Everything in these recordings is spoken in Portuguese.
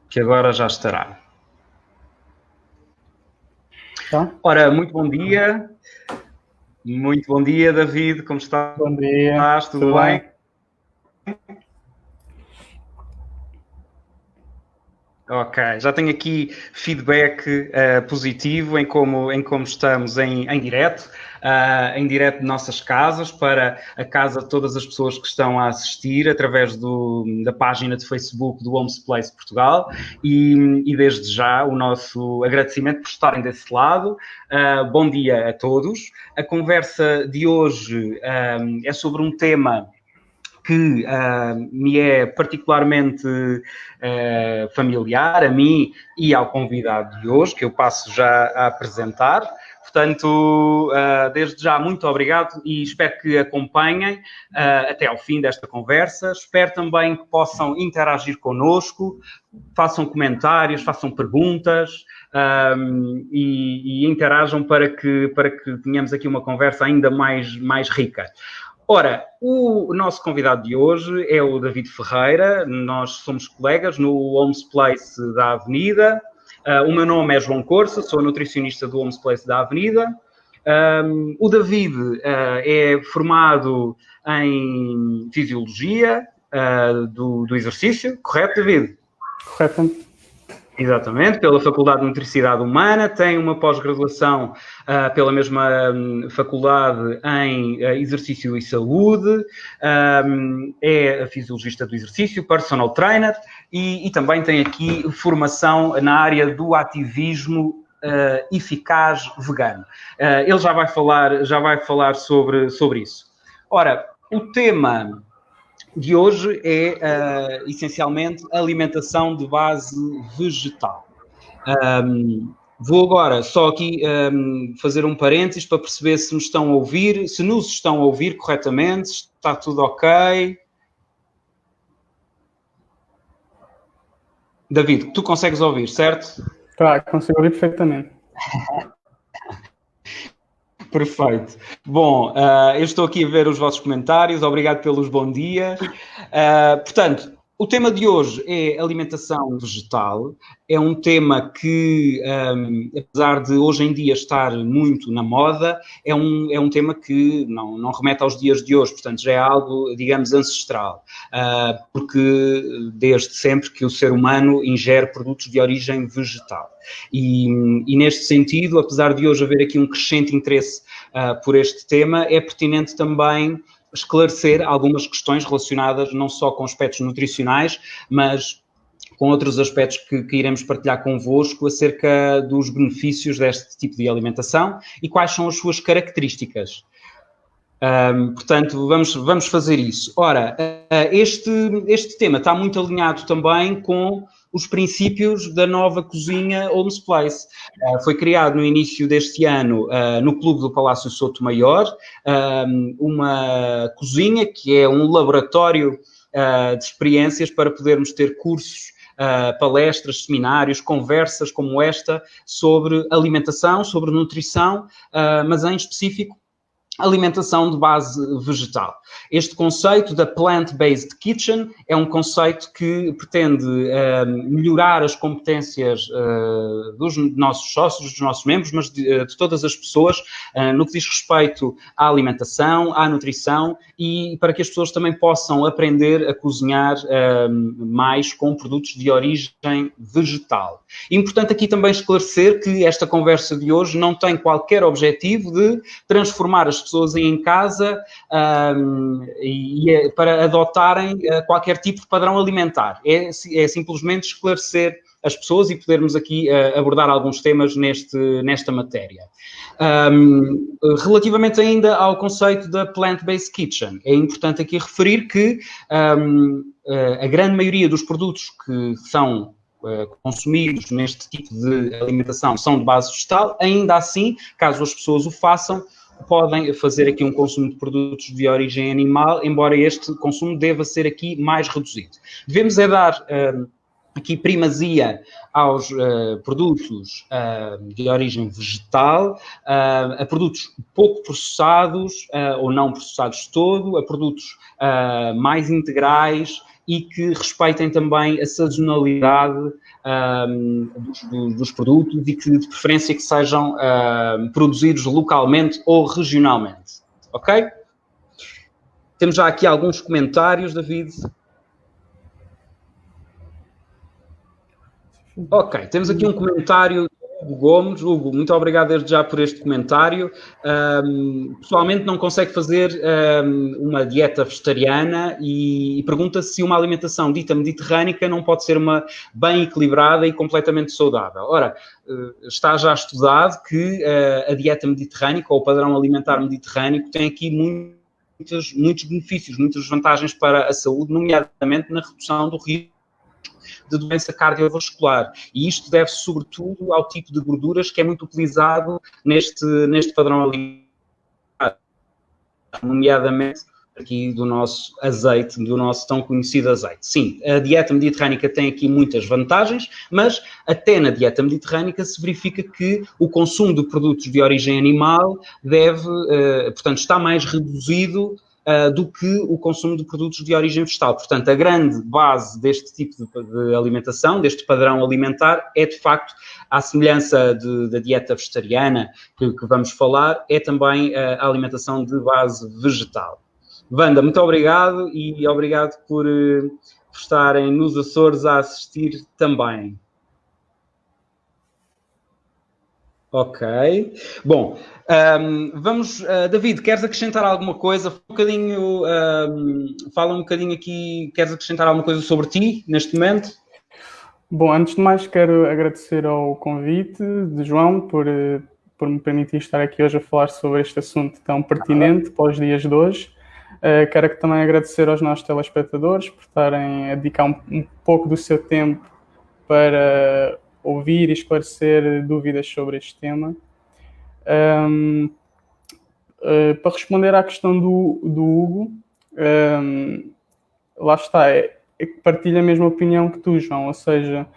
que agora já estará. Tá? Ora, muito bom dia. Muito bom dia, David. Como estás? Bom dia. Tudo bem? Ok, já tenho aqui feedback positivo em como estamos em direto de nossas casas, para a casa de todas as pessoas que estão a assistir através da página de Facebook do Homes Place Portugal, e desde já o nosso agradecimento por estarem desse lado. Bom dia a todos. A conversa de hoje é sobre um tema que me é particularmente familiar, a mim e ao convidado de hoje, que eu passo já a apresentar. Portanto, desde já, muito obrigado e espero que acompanhem até ao fim desta conversa. Espero também que possam interagir connosco, façam comentários, façam perguntas e interajam para que tenhamos aqui uma conversa ainda mais rica. Ora, o nosso convidado de hoje é o David Ferreira. Nós somos colegas no Homes Place da Avenida. O meu nome é João Corsa, sou nutricionista do Homes Place da Avenida. O David é formado em Fisiologia do Exercício, correto, David? Correto. Exatamente, pela Faculdade de Nutricidade Humana, tem uma pós-graduação pela mesma faculdade em Exercício e Saúde, é fisiologista do exercício, personal trainer e também tem aqui formação na área do ativismo eficaz vegano. Ele já vai falar sobre isso. Ora, o tema de hoje é essencialmente alimentação de base vegetal. Vou agora só aqui fazer um parênteses para perceber se nos estão a ouvir, se nos estão a ouvir corretamente, se está tudo ok. David, tu consegues ouvir, certo? Claro, consigo ouvir perfeitamente. Perfeito. Bom, eu estou aqui a ver os vossos comentários, obrigado pelos bons dias. Portanto, o tema de hoje é alimentação vegetal. É um tema que, apesar de hoje em dia estar muito na moda, é um tema que não remete aos dias de hoje, portanto já é algo, digamos, ancestral, porque desde sempre que o ser humano ingere produtos de origem vegetal. E neste sentido, apesar de hoje haver aqui um crescente interesse por este tema, é pertinente também esclarecer algumas questões relacionadas não só com aspectos nutricionais, mas com outros aspectos que iremos partilhar convosco acerca dos benefícios deste tipo de alimentação e quais são as suas características. Portanto, vamos fazer isso. Ora, este tema está muito alinhado também com os princípios da nova cozinha Homes Place. Foi criado no início deste ano no Clube do Palácio Sotomayor, uma cozinha que é um laboratório de experiências para podermos ter cursos, palestras, seminários, conversas como esta sobre alimentação, sobre nutrição, mas em específico alimentação de base vegetal. Este conceito da Plant-Based Kitchen é um conceito que pretende melhorar as competências dos nossos sócios, dos nossos membros, mas de todas as pessoas no que diz respeito à alimentação, à nutrição e para que as pessoas também possam aprender a cozinhar mais com produtos de origem vegetal. Importante aqui também esclarecer que esta conversa de hoje não tem qualquer objetivo de transformar as pessoas em casa para adotarem qualquer tipo de padrão alimentar. É simplesmente esclarecer as pessoas e podermos aqui abordar alguns temas nesta matéria. Relativamente ainda ao conceito da Plant-Based Kitchen, é importante aqui referir que a grande maioria dos produtos que são consumidos neste tipo de alimentação são de base vegetal. Ainda assim, caso as pessoas o façam, podem fazer aqui um consumo de produtos de origem animal, embora este consumo deva ser aqui mais reduzido. Devemos dar aqui primazia aos produtos de origem vegetal, a produtos pouco processados ou não processados de todo, a produtos mais integrais e que respeitem também a sazonalidade dos produtos e que, de preferência, que sejam produzidos localmente ou regionalmente. Ok? Temos já aqui alguns comentários, David. Ok, temos aqui um comentário do Hugo Gomes. Hugo, muito obrigado desde já por este comentário. Pessoalmente não consegue fazer uma dieta vegetariana e pergunta se uma alimentação dita mediterrânica não pode ser uma bem equilibrada e completamente saudável. Ora, está já estudado que a dieta mediterrânica ou o padrão alimentar mediterrâneo tem aqui muitos benefícios, muitas vantagens para a saúde, nomeadamente na redução do risco de doença cardiovascular. E isto deve-se, sobretudo, ao tipo de gorduras que é muito utilizado neste padrão alimentar, nomeadamente aqui do nosso azeite, do nosso tão conhecido azeite. Sim, a dieta mediterrânica tem aqui muitas vantagens, mas até na dieta mediterrânica se verifica que o consumo de produtos de origem animal portanto, está mais reduzido do que o consumo de produtos de origem vegetal. Portanto, a grande base deste tipo de alimentação, deste padrão alimentar, é de facto, à semelhança da dieta vegetariana que vamos falar, é também a alimentação de base vegetal. Wanda, muito obrigado e obrigado por estarem nos Açores a assistir também. Ok. Bom, vamos... David, queres acrescentar alguma coisa? Fala um bocadinho aqui, queres acrescentar alguma coisa sobre ti, neste momento? Bom, antes de mais quero agradecer ao convite de João por me permitir estar aqui hoje a falar sobre este assunto tão pertinente para os dias de hoje. Quero também agradecer aos nossos telespectadores por estarem a dedicar um pouco do seu tempo para ouvir e esclarecer dúvidas sobre este tema. Para responder à questão do Hugo, lá está, partilho a mesma opinião que tu, João, ou seja,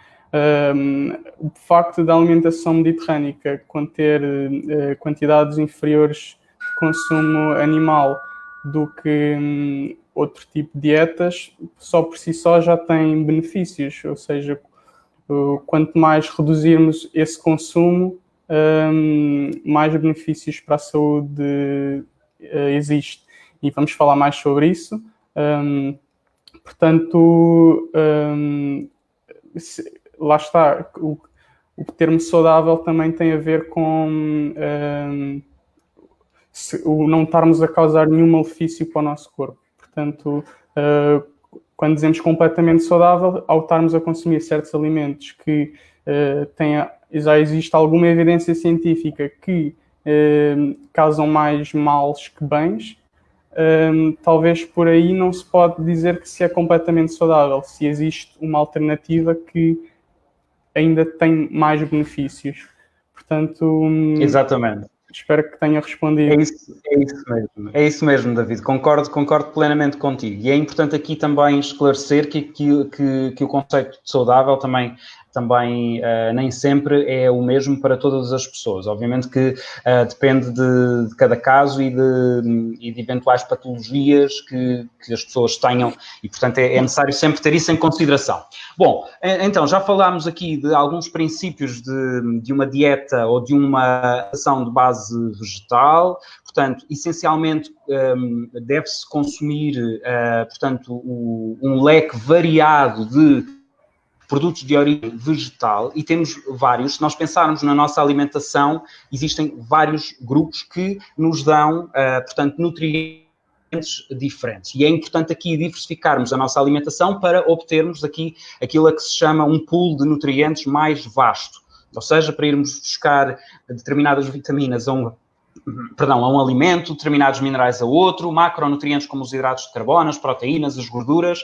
o facto da alimentação mediterrânica conter quantidades inferiores de consumo animal do que outro tipo de dietas, só por si só já tem benefícios, ou seja, quanto mais reduzirmos esse consumo, mais benefícios para a saúde existe. E vamos falar mais sobre isso. Portanto, lá está, o termo saudável também tem a ver com o não estarmos a causar nenhum malefício para o nosso corpo. Portanto, quando dizemos completamente saudável, ao estarmos a consumir certos alimentos que já existe alguma evidência científica que causam mais males que bens, talvez por aí não se pode dizer que se é completamente saudável, se existe uma alternativa que ainda tem mais benefícios. Portanto, exatamente. Espero que tenha respondido. É isso mesmo, David. Concordo plenamente contigo. E é importante aqui também esclarecer que o conceito de saudável também nem sempre é o mesmo para todas as pessoas. Obviamente que depende de cada caso e de eventuais patologias que as pessoas tenham e, portanto, é necessário sempre ter isso em consideração. Bom, então, já falámos aqui de alguns princípios de uma dieta ou de uma ação de base vegetal. Portanto, essencialmente, deve-se consumir, portanto, um leque variado de produtos de origem vegetal e temos vários. Se nós pensarmos na nossa alimentação, existem vários grupos que nos dão, portanto, nutrientes diferentes. E é importante aqui diversificarmos a nossa alimentação para obtermos aqui aquilo a que se chama um pool de nutrientes mais vasto. Ou seja, para irmos buscar determinadas vitaminas a um alimento, determinados minerais a outro, macronutrientes como os hidratos de carbono, as proteínas, as gorduras.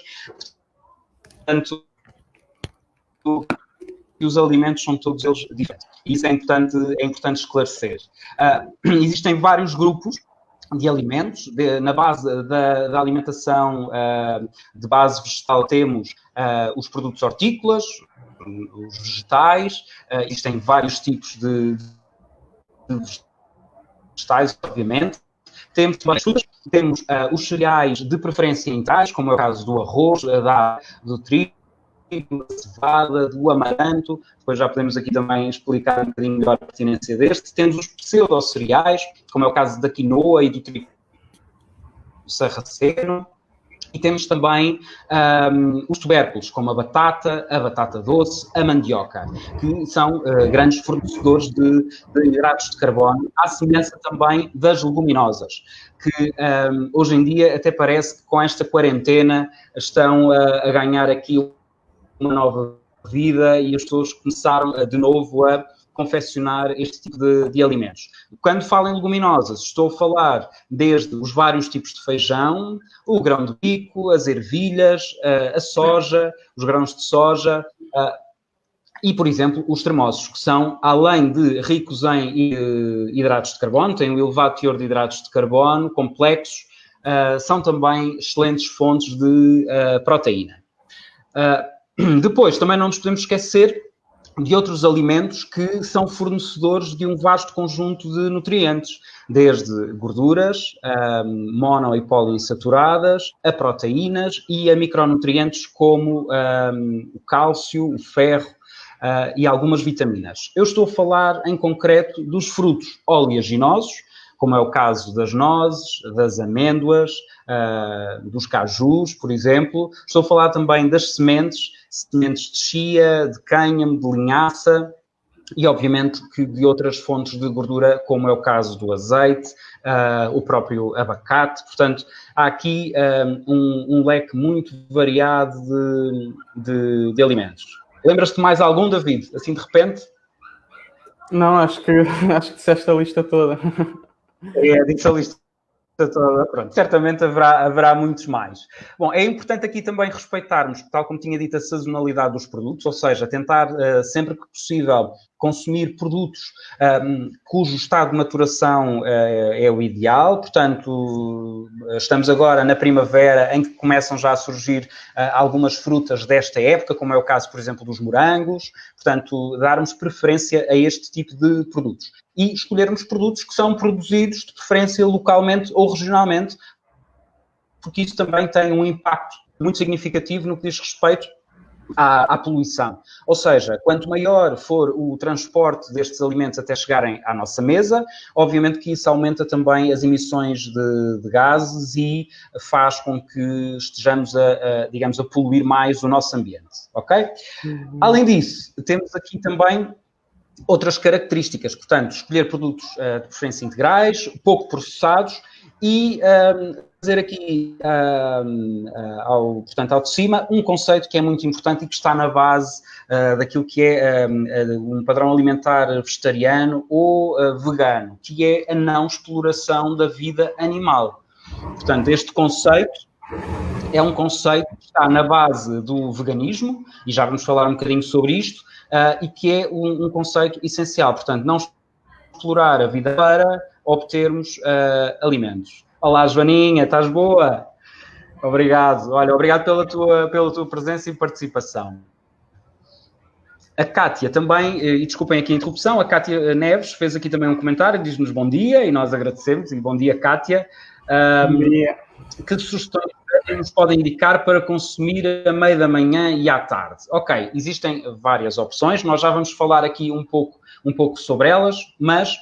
Portanto, e os alimentos são todos eles diferentes. Isso é importante esclarecer. Existem vários grupos de alimentos. Na base da alimentação de base vegetal temos os produtos hortícolas, os vegetais, existem vários tipos de vegetais, obviamente. Temos várias frutas, temos os cereais de preferência integrais, como é o caso do arroz, do trigo, da cevada, do amaranto. Depois já podemos aqui também explicar um bocadinho melhor a pertinência deste. Temos os pseudo-cereais, como é o caso da quinoa e do trigo sarraceno. E temos também os tubérculos, como a batata doce, a mandioca, que são grandes fornecedores de hidratos de carbono, à semelhança também das leguminosas, que hoje em dia até parece que com esta quarentena estão a ganhar aqui uma nova vida e as pessoas começaram de novo a confeccionar este tipo de alimentos. Quando falo em leguminosas, estou a falar desde os vários tipos de feijão, o grão de bico, as ervilhas, a soja, os grãos de soja e, por exemplo, os tremoços, que são, além de ricos em hidratos de carbono, têm um elevado teor de hidratos de carbono complexos, são também excelentes fontes de proteína. Depois, também não nos podemos esquecer de outros alimentos que são fornecedores de um vasto conjunto de nutrientes, desde gorduras, mono e poliinsaturadas, a proteínas e a micronutrientes como o cálcio, o ferro e algumas vitaminas. Eu estou a falar em concreto dos frutos oleaginosos, como é o caso das nozes, das amêndoas, dos cajus, por exemplo. Estou a falar também das sementes de chia, de cânhamo, de linhaça e, obviamente, que de outras fontes de gordura, como é o caso do azeite, o próprio abacate. Portanto, há aqui um leque muito variado de alimentos. Lembras-te de mais algum, David? Assim, de repente? Não, acho que disseste a lista toda. Disse a lista toda, pronto. Certamente haverá muitos mais. Bom, é importante aqui também respeitarmos, tal como tinha dito, a sazonalidade dos produtos, ou seja, tentar sempre que possível consumir produtos cujo estado de maturação é o ideal. Portanto, estamos agora na primavera em que começam já a surgir algumas frutas desta época, como é o caso, por exemplo, dos morangos. Portanto, darmos preferência a este tipo de produtos. E escolhermos produtos que são produzidos de preferência localmente ou regionalmente, porque isso também tem um impacto muito significativo no que diz respeito à poluição. Ou seja, quanto maior for o transporte destes alimentos até chegarem à nossa mesa, obviamente que isso aumenta também as emissões de gases e faz com que estejamos digamos, a poluir mais o nosso ambiente, ok? Além disso, temos aqui também outras características, portanto, escolher produtos de preferência integrais, pouco processados e fazer aqui, ao de cima, um conceito que é muito importante e que está na base daquilo que é um padrão alimentar vegetariano ou vegano, que é a não exploração da vida animal. Portanto, este conceito é um conceito que está na base do veganismo, e já vamos falar um bocadinho sobre isto, e que é um conceito essencial. Portanto, não explorar a vida para obtermos alimentos. Olá, Joaninha, estás boa? Obrigado. Olha, obrigado pela tua presença e participação. A Cátia também, e desculpem aqui a interrupção, a Cátia Neves fez aqui também um comentário, diz-nos bom dia, e nós agradecemos, e bom dia, Cátia. Bom dia. Que sugestões nos podem indicar para consumir a meio da manhã e à tarde? Ok, existem várias opções, nós já vamos falar aqui um pouco sobre elas, mas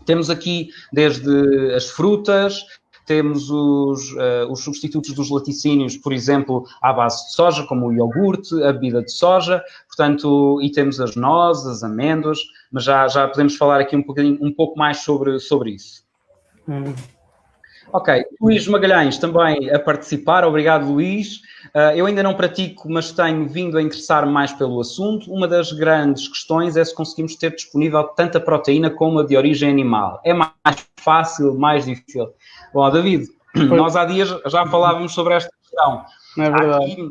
temos aqui desde as frutas, temos os substitutos dos laticínios, por exemplo, à base de soja, como o iogurte, a bebida de soja, portanto, e temos as nozes, as amêndoas, mas já podemos falar aqui um pouco mais sobre isso. Ok, Luís Magalhães também a participar, obrigado Luís. Eu ainda não pratico, mas tenho vindo a interessar-me mais pelo assunto. Uma das grandes questões é se conseguimos ter disponível tanta proteína como a de origem animal. É mais fácil, mais difícil? Bom, David, nós há dias já falávamos sobre esta questão. Não é verdade.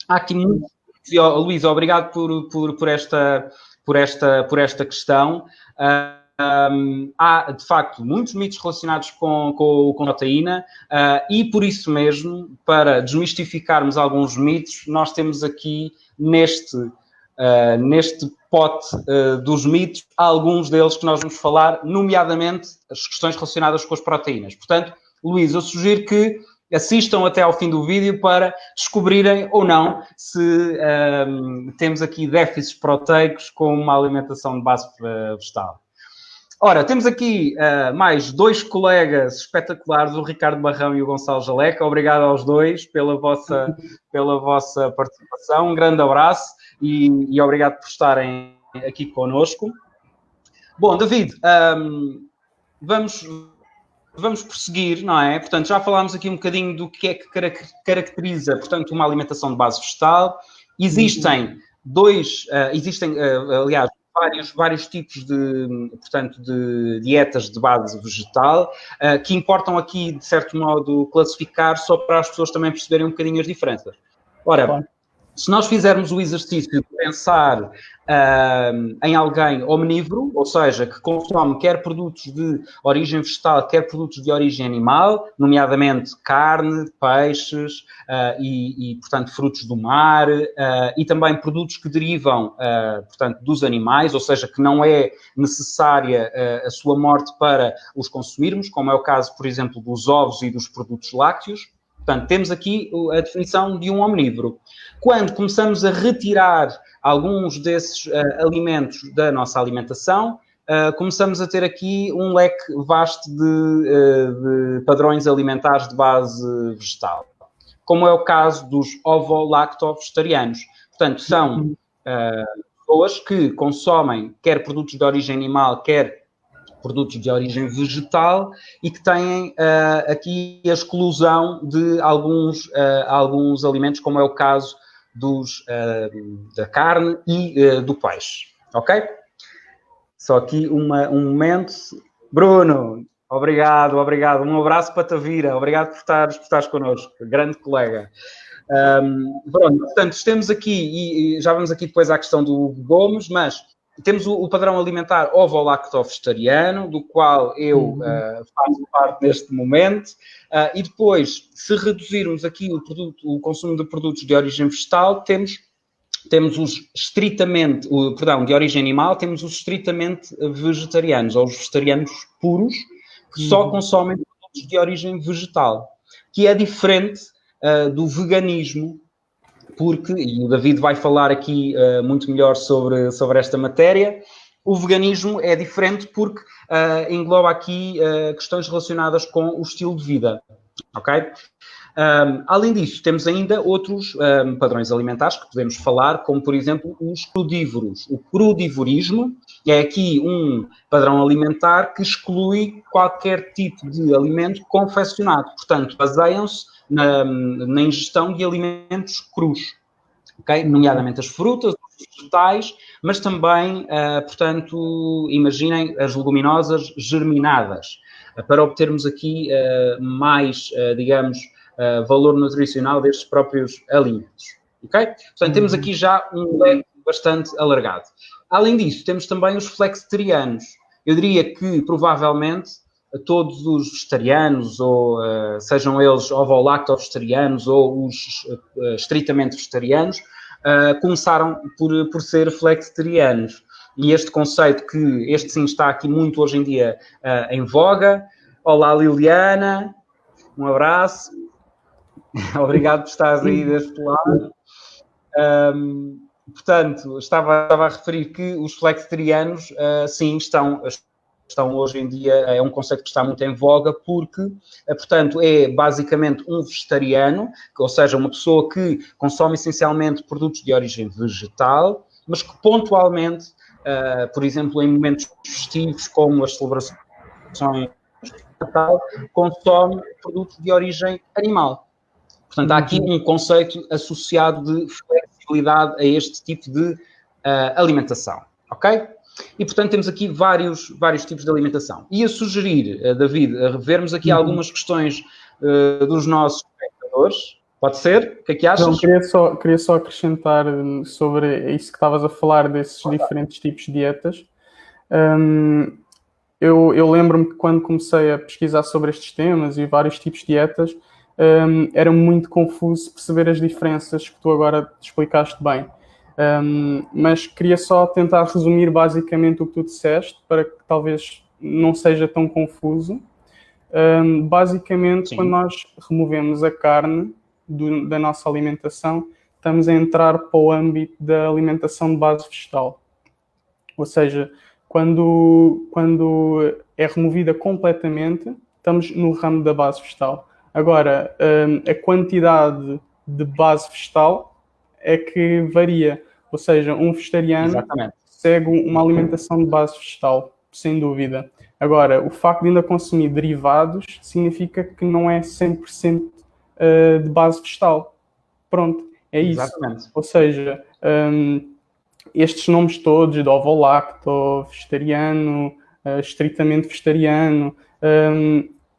Há aqui muito... Luís, obrigado por esta questão. Há, de facto, muitos mitos relacionados com proteína e, por isso mesmo, para desmistificarmos alguns mitos, nós temos aqui neste neste pote dos mitos, há alguns deles que nós vamos falar, nomeadamente as questões relacionadas com as proteínas. Portanto, Luís, eu sugiro que assistam até ao fim do vídeo para descobrirem ou não se temos aqui déficits proteicos com uma alimentação de base vegetal. Ora, temos aqui mais dois colegas espetaculares, o Ricardo Barrão e o Gonçalo Jaleca. Obrigado aos dois pela vossa participação. Um grande abraço e obrigado por estarem aqui connosco. Bom, David, vamos prosseguir, não é? Portanto, já falámos aqui um bocadinho do que é que caracteriza, portanto, uma alimentação de base vegetal. Existem aliás, vários tipos de dietas de base vegetal, que importam aqui, de certo modo, classificar só para as pessoas também perceberem um bocadinho as diferenças. Ora, se nós fizermos o exercício de pensar em alguém omnívoro, ou seja, que consome quer produtos de origem vegetal, quer produtos de origem animal, nomeadamente carne, peixes portanto, frutos do mar, e também produtos que derivam, portanto, dos animais, ou seja, que não é necessária a sua morte para os consumirmos, como é o caso, por exemplo, dos ovos e dos produtos lácteos. Portanto, temos aqui a definição de um omnívoro. Quando começamos a retirar alguns desses alimentos da nossa alimentação, começamos a ter aqui um leque vasto de padrões alimentares de base vegetal, como é o caso dos ovo-lacto-vegetarianos. Portanto, são pessoas que consomem quer produtos de origem animal, quer produtos de origem vegetal e que têm aqui a exclusão de alguns alimentos, como é o caso da carne e do peixe. Ok? Só aqui um momento. Bruno, obrigado. Um abraço para Tavira. Obrigado por estares connosco. Grande colega. Pronto, portanto, temos aqui, e já vamos aqui depois à questão do Hugo Gomes, mas temos o padrão alimentar ovo-lacto-vegetariano, do qual eu faço parte neste momento, e depois, se reduzirmos aqui o consumo de produtos de origem vegetal, temos os estritamente, de origem animal, temos os estritamente vegetarianos, ou os vegetarianos puros, que só consomem produtos de origem vegetal, que é diferente do veganismo, porque, e o David vai falar aqui muito melhor sobre esta matéria, o veganismo é diferente porque engloba aqui questões relacionadas com o estilo de vida, ok? Além disso, temos ainda outros padrões alimentares que podemos falar, como, por exemplo, os crudívoros. O crudivorismo é aqui um padrão alimentar que exclui qualquer tipo de alimento confeccionado. Portanto, baseiam-se na ingestão de alimentos crus, okay? Nomeadamente as frutas, os vegetais, mas também, portanto, imaginem as leguminosas germinadas, para obtermos aqui mais, digamos, valor nutricional destes próprios alimentos. Okay? Portanto, temos aqui já um leque bastante alargado. Além disso, temos também os flexitarianos. Eu diria que, provavelmente, todos os vegetarianos, ou sejam eles ovo-lacto-vegetarianos ou os estritamente vegetarianos, começaram por ser flexitarianos. E este conceito, que este sim está aqui muito hoje em dia em voga. Olá, Liliana, um abraço. Obrigado por estares aí deste lado. Portanto, estava a referir que os flexitarianos, sim, estão hoje em dia, é um conceito que está muito em voga, porque, portanto, é basicamente um vegetariano, ou seja, uma pessoa que consome essencialmente produtos de origem vegetal, mas que pontualmente, por exemplo, em momentos festivos, como as celebrações de Natal, consome produtos de origem animal. Portanto, há aqui um conceito associado de flexibilidade a este tipo de alimentação, ok? E, portanto, temos aqui vários tipos de alimentação. E a sugerir, David, a revermos aqui algumas questões dos nossos espectadores. Pode ser? O que é que achas? Não, queria só acrescentar sobre isso que estavas a falar, desses diferentes tipos de dietas. Eu lembro-me que quando comecei a pesquisar sobre estes temas e vários tipos de dietas, era muito confuso perceber as diferenças que tu agora explicaste bem. Mas queria só tentar resumir basicamente o que tu disseste, para que talvez não seja tão confuso. Basicamente, Sim. quando nós removemos a carne da nossa alimentação, estamos a entrar para o âmbito da alimentação de base vegetal. Ou seja, quando é removida completamente, estamos no ramo da base vegetal. Agora, a quantidade de base vegetal é que varia. Ou seja, um vegetariano Exatamente. segue uma alimentação de base vegetal, sem dúvida. Agora, o facto de ainda consumir derivados significa que não é 100% de base vegetal. Pronto, é isso. Exatamente. Ou seja, estes nomes todos, de ovo-lacto, vegetariano, estritamente vegetariano,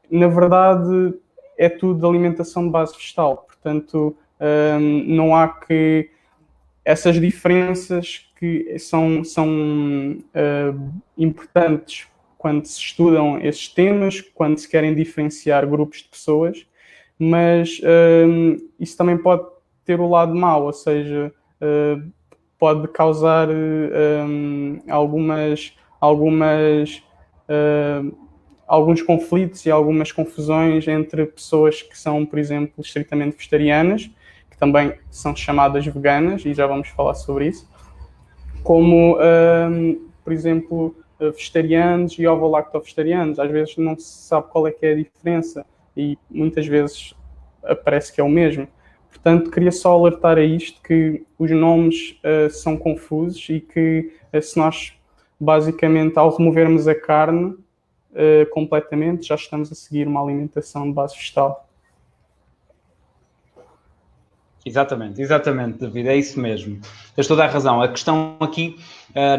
na verdade é tudo de alimentação de base vegetal. Portanto, não há que... Essas diferenças que são importantes quando se estudam esses temas, quando se querem diferenciar grupos de pessoas, mas isso também pode ter o lado mau, ou seja, pode causar alguns conflitos e algumas confusões entre pessoas que são, por exemplo, estritamente vegetarianas, que também são chamadas veganas, e já vamos falar sobre isso, como, por exemplo, vegetarianos e ovo-lacto-vegetarianos. Às vezes não se sabe qual é que é a diferença e muitas vezes parece que é o mesmo. Portanto, queria só alertar a isto, que os nomes são confusos e que se nós, basicamente, ao removermos a carne completamente, já estamos a seguir uma alimentação de base vegetal. Exatamente, David, é isso mesmo. Tens toda a razão. A questão aqui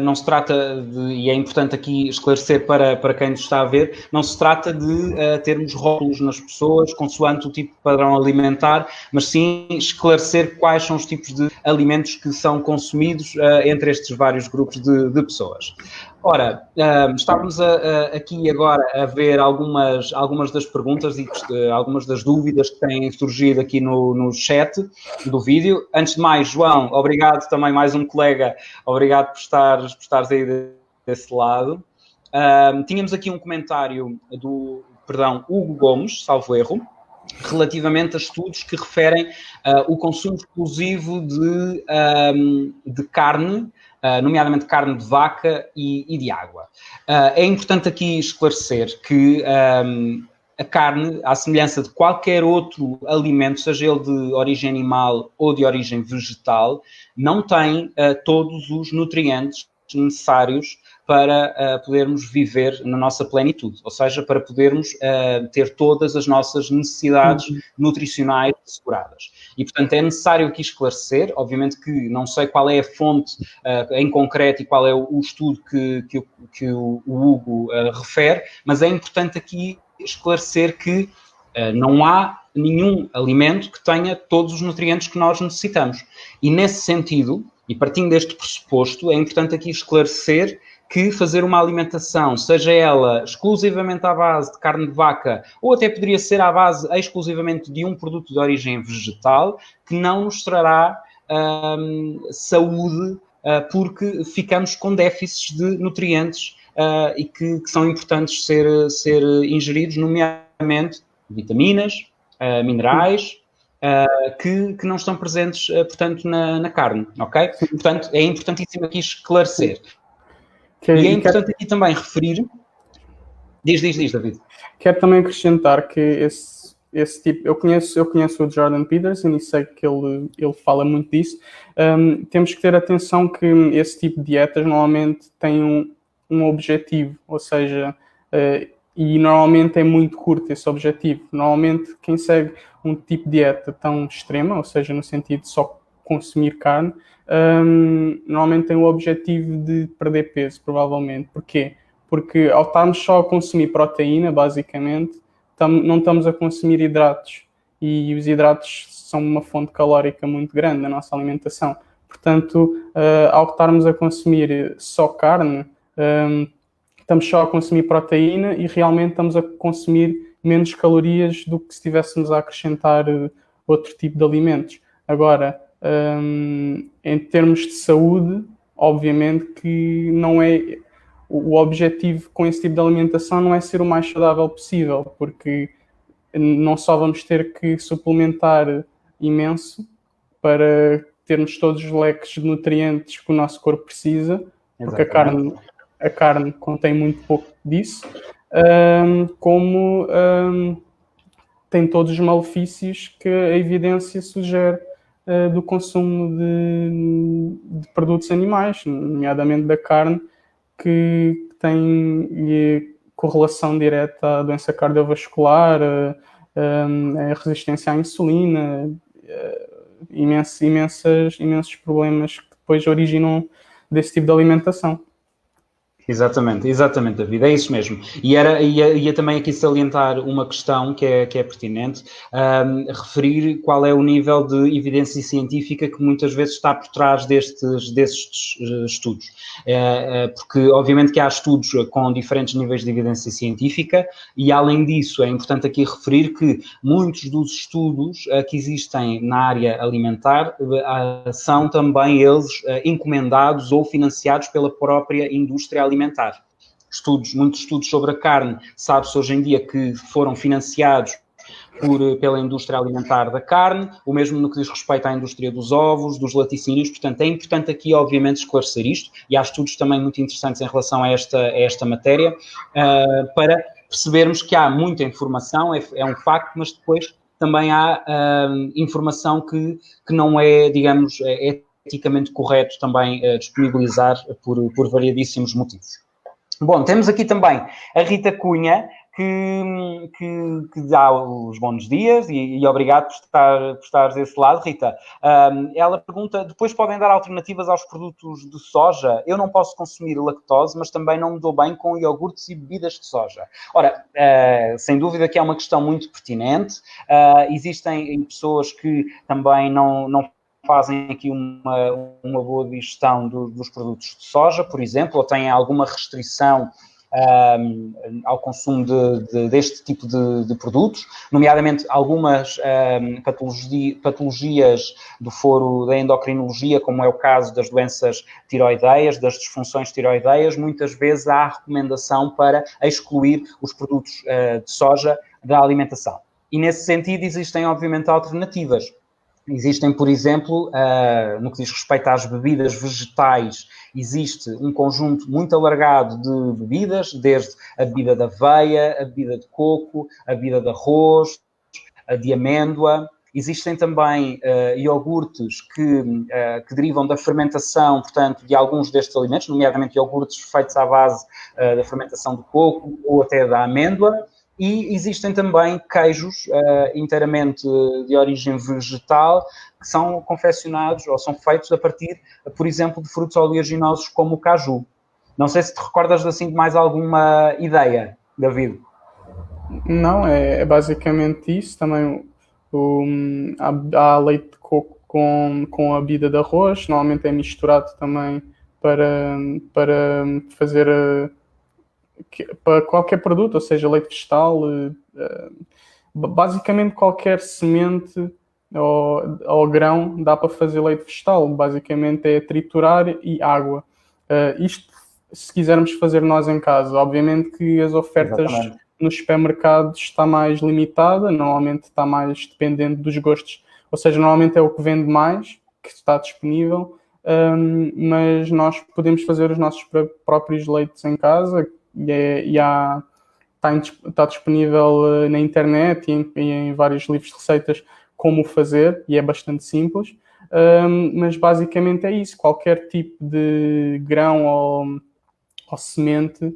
não se trata de, e é importante aqui esclarecer para quem nos está a ver, não se trata de termos rótulos nas pessoas consoante o tipo de padrão alimentar, mas sim esclarecer quais são os tipos de alimentos que são consumidos entre estes vários grupos de pessoas. Ora, estávamos aqui agora a ver algumas das perguntas e algumas das dúvidas que têm surgido aqui no chat do vídeo. Antes de mais, João, obrigado também, mais um colega, obrigado por estares aí desse lado. Tínhamos aqui um comentário do Hugo Gomes, salvo erro, relativamente a estudos que referem o consumo exclusivo de carne, nomeadamente carne de vaca e de água. É importante aqui esclarecer que a carne, à semelhança de qualquer outro alimento, seja ele de origem animal ou de origem vegetal, não tem todos os nutrientes necessários para podermos viver na nossa plenitude, ou seja, para podermos ter todas as nossas necessidades nutricionais asseguradas. E, portanto, é necessário aqui esclarecer, obviamente que não sei qual é a fonte em concreto e qual é o estudo que o Hugo refere, mas é importante aqui esclarecer que não há nenhum alimento que tenha todos os nutrientes que nós necessitamos. E, nesse sentido, e partindo deste pressuposto, é importante aqui esclarecer que fazer uma alimentação, seja ela exclusivamente à base de carne de vaca, ou até poderia ser à base exclusivamente de um produto de origem vegetal, que não nos trará saúde, porque ficamos com déficits de nutrientes e que são importantes ser ingeridos, nomeadamente vitaminas, minerais, que não estão presentes, portanto, na carne, ok? Portanto, é importantíssimo aqui esclarecer. E é importante aqui também referir... Diz, David. Quero também acrescentar que esse tipo... Eu conheço o Jordan Peterson e sei que ele fala muito disso. Temos que ter atenção que esse tipo de dietas normalmente tem um objetivo, ou seja... e normalmente é muito curto esse objetivo. Normalmente quem segue um tipo de dieta tão extrema, ou seja, no sentido de só consumir carne, normalmente tem o objetivo de perder peso, provavelmente. Porquê? Porque ao estarmos só a consumir proteína, basicamente, não estamos a consumir hidratos. E os hidratos são uma fonte calórica muito grande na nossa alimentação. Portanto, ao estarmos a consumir só carne, estamos só a consumir proteína e realmente estamos a consumir menos calorias do que se estivéssemos a acrescentar outro tipo de alimentos. Agora, Em termos de saúde, obviamente que não é o objetivo com esse tipo de alimentação não é ser o mais saudável possível, porque não só vamos ter que suplementar imenso para termos todos os leques de nutrientes que o nosso corpo precisa, porque a carne contém muito pouco disso, como tem todos os malefícios que a evidência sugere do consumo de produtos animais, nomeadamente da carne, que tem correlação direta à doença cardiovascular, a resistência à insulina, imensos problemas que depois originam desse tipo de alimentação. Exatamente, David, é isso mesmo. Ia também aqui salientar uma questão que é pertinente, referir qual é o nível de evidência científica que muitas vezes está por trás desses estudos. Porque, obviamente, que há estudos com diferentes níveis de evidência científica e, além disso, é importante aqui referir que muitos dos estudos que existem na área alimentar são também eles encomendados ou financiados pela própria indústria alimentar. Muitos estudos sobre a carne, sabe-se hoje em dia que foram financiados pela indústria alimentar da carne, o mesmo no que diz respeito à indústria dos ovos, dos laticínios. Portanto, é importante aqui, obviamente, esclarecer isto, e há estudos também muito interessantes em relação a esta matéria, para percebermos que há muita informação, é um facto, mas depois também há informação que não é, digamos, eticamente correto também disponibilizar por variadíssimos motivos. Bom, temos aqui também a Rita Cunha, que dá os bons dias e obrigado por estares desse lado, Rita. Ela pergunta, depois podem dar alternativas aos produtos de soja? Eu não posso consumir lactose, mas também não me dou bem com iogurtes e bebidas de soja. Ora, sem dúvida que é uma questão muito pertinente. Existem pessoas que também não fazem aqui uma boa digestão dos produtos de soja, por exemplo, ou têm alguma restrição ao consumo deste tipo de produtos, nomeadamente algumas patologias do foro da endocrinologia, como é o caso das doenças tiroideias, das disfunções tiroideias. Muitas vezes há recomendação para excluir os produtos de soja da alimentação. E nesse sentido existem, obviamente, alternativas. Existem, por exemplo, no que diz respeito às bebidas vegetais, existe um conjunto muito alargado de bebidas, desde a bebida de aveia, a bebida de coco, a bebida de arroz, a de amêndoa. Existem também iogurtes que derivam da fermentação, portanto, de alguns destes alimentos, nomeadamente iogurtes feitos à base da fermentação do coco ou até da amêndoa. E existem também queijos inteiramente de origem vegetal que são confeccionados ou são feitos a partir, por exemplo, de frutos oleaginosos como o caju. Não sei se te recordas assim de mais alguma ideia, David. Não, é basicamente isso. Também há leite de coco com a bebida de arroz. Normalmente é misturado também para fazer... para qualquer produto, ou seja, leite vegetal, basicamente qualquer semente ou grão dá para fazer leite vegetal. Basicamente é triturar e água. Isto, se quisermos fazer nós em casa, obviamente que as ofertas nos supermercados está mais limitada, normalmente está mais dependente dos gostos, ou seja, normalmente é o que vende mais, que está disponível, mas nós podemos fazer os nossos próprios leites em casa. Está disponível na internet e em vários livros de receitas como fazer, e é bastante simples, mas basicamente é isso. Qualquer tipo de grão ou semente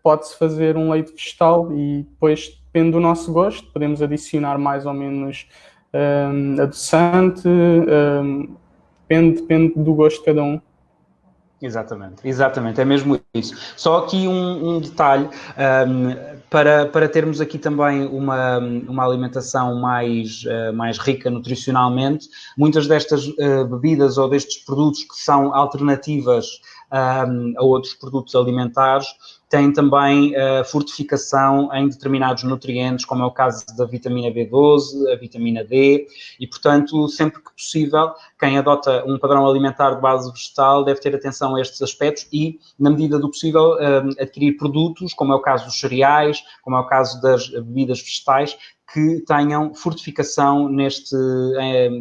pode-se fazer um leite vegetal e depois depende do nosso gosto, podemos adicionar mais ou menos adoçante, depende do gosto de cada um. Exatamente, é mesmo isso. Só aqui um detalhe, para termos aqui também uma alimentação mais rica nutricionalmente, muitas destas bebidas ou destes produtos que são alternativas a outros produtos alimentares tem também fortificação em determinados nutrientes, como é o caso da vitamina B12, a vitamina D, e, portanto, sempre que possível, quem adota um padrão alimentar de base vegetal deve ter atenção a estes aspectos e, na medida do possível, adquirir produtos, como é o caso dos cereais, como é o caso das bebidas vegetais, que tenham fortificação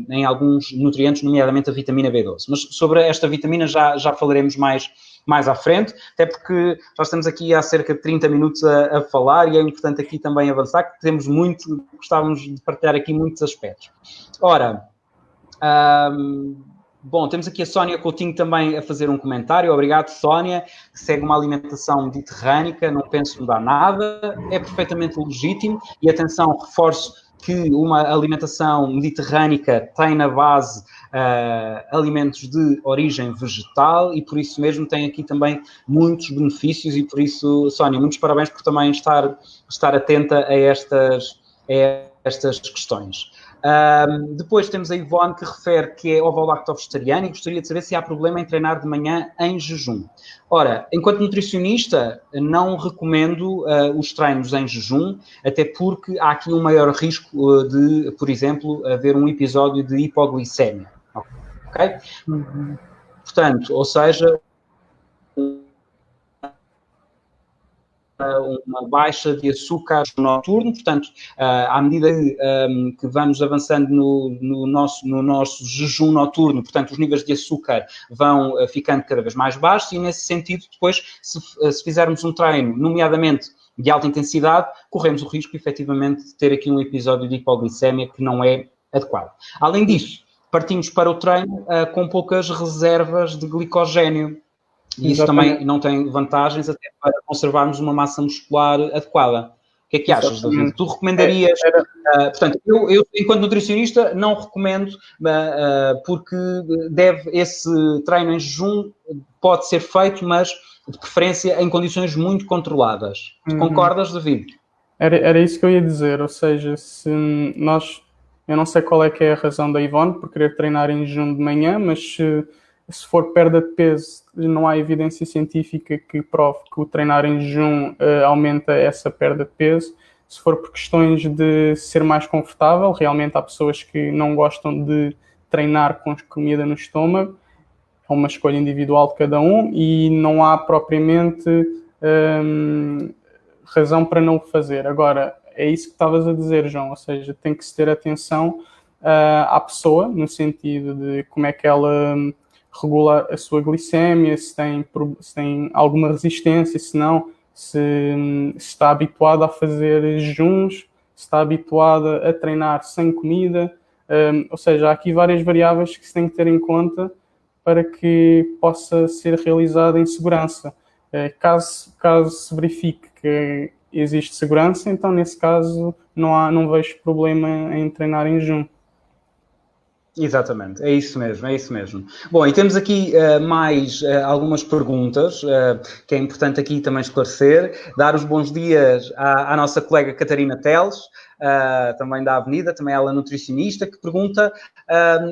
em alguns nutrientes, nomeadamente a vitamina B12. Mas sobre esta vitamina já falaremos mais à frente, até porque já estamos aqui há cerca de 30 minutos a falar e é importante aqui também avançar, que gostávamos de partilhar aqui muitos aspectos. Ora, bom, temos aqui a Sónia Coutinho também a fazer um comentário. Obrigado, Sónia, que segue uma alimentação mediterrânica, não penso mudar nada, é perfeitamente legítimo e, atenção, reforço que uma alimentação mediterrânica tem na base alimentos de origem vegetal e por isso mesmo tem aqui também muitos benefícios e por isso, Sónia, muitos parabéns por também estar atenta a estas questões. Depois temos a Ivone que refere que é ovo-lacto-vegetariana e gostaria de saber se há problema em treinar de manhã em jejum. Ora, enquanto nutricionista, não recomendo os treinos em jejum, até porque há aqui um maior risco de, por exemplo, haver um episódio de hipoglicemia. Ok? Portanto, ou seja, uma baixa de açúcar noturno, portanto, à medida que vamos avançando no nosso jejum noturno, portanto, os níveis de açúcar vão ficando cada vez mais baixos e, nesse sentido, depois, se fizermos um treino, nomeadamente de alta intensidade, corremos o risco, efetivamente, de ter aqui um episódio de hipoglicemia que não é adequado. Além disso, partimos para o treino com poucas reservas de glicogénio. E isso também não tem vantagens até para conservarmos uma massa muscular adequada. O que é que achas, David? Tu recomendarias... portanto, eu, enquanto nutricionista, não recomendo, porque esse treino em jejum pode ser feito, mas de preferência em condições muito controladas. Concordas, David? Era isso que eu ia dizer, ou seja, eu não sei qual é que é a razão da Ivone por querer treinar em jejum de manhã, mas se for perda de peso, não há evidência científica que prove que o treinar em jejum aumenta essa perda de peso. Se for por questões de ser mais confortável, realmente há pessoas que não gostam de treinar com comida no estômago, é uma escolha individual de cada um e não há propriamente razão para não o fazer. Agora, é isso que estavas a dizer, João, ou seja, tem que se ter atenção à pessoa, no sentido de como é que ela regula a sua glicémia, se tem alguma resistência, se não, se está habituada a fazer jejuns, se está habituada a treinar sem comida, ou seja, há aqui várias variáveis que se tem que ter em conta para que possa ser realizada em segurança. Caso se verifique que existe segurança, então nesse caso não vejo problema em treinar em jejum. Exatamente, é isso mesmo. Bom, e temos aqui mais algumas perguntas que é importante aqui também esclarecer. Dar os bons dias à nossa colega Catarina Teles, também da Avenida, também ela é nutricionista, que pergunta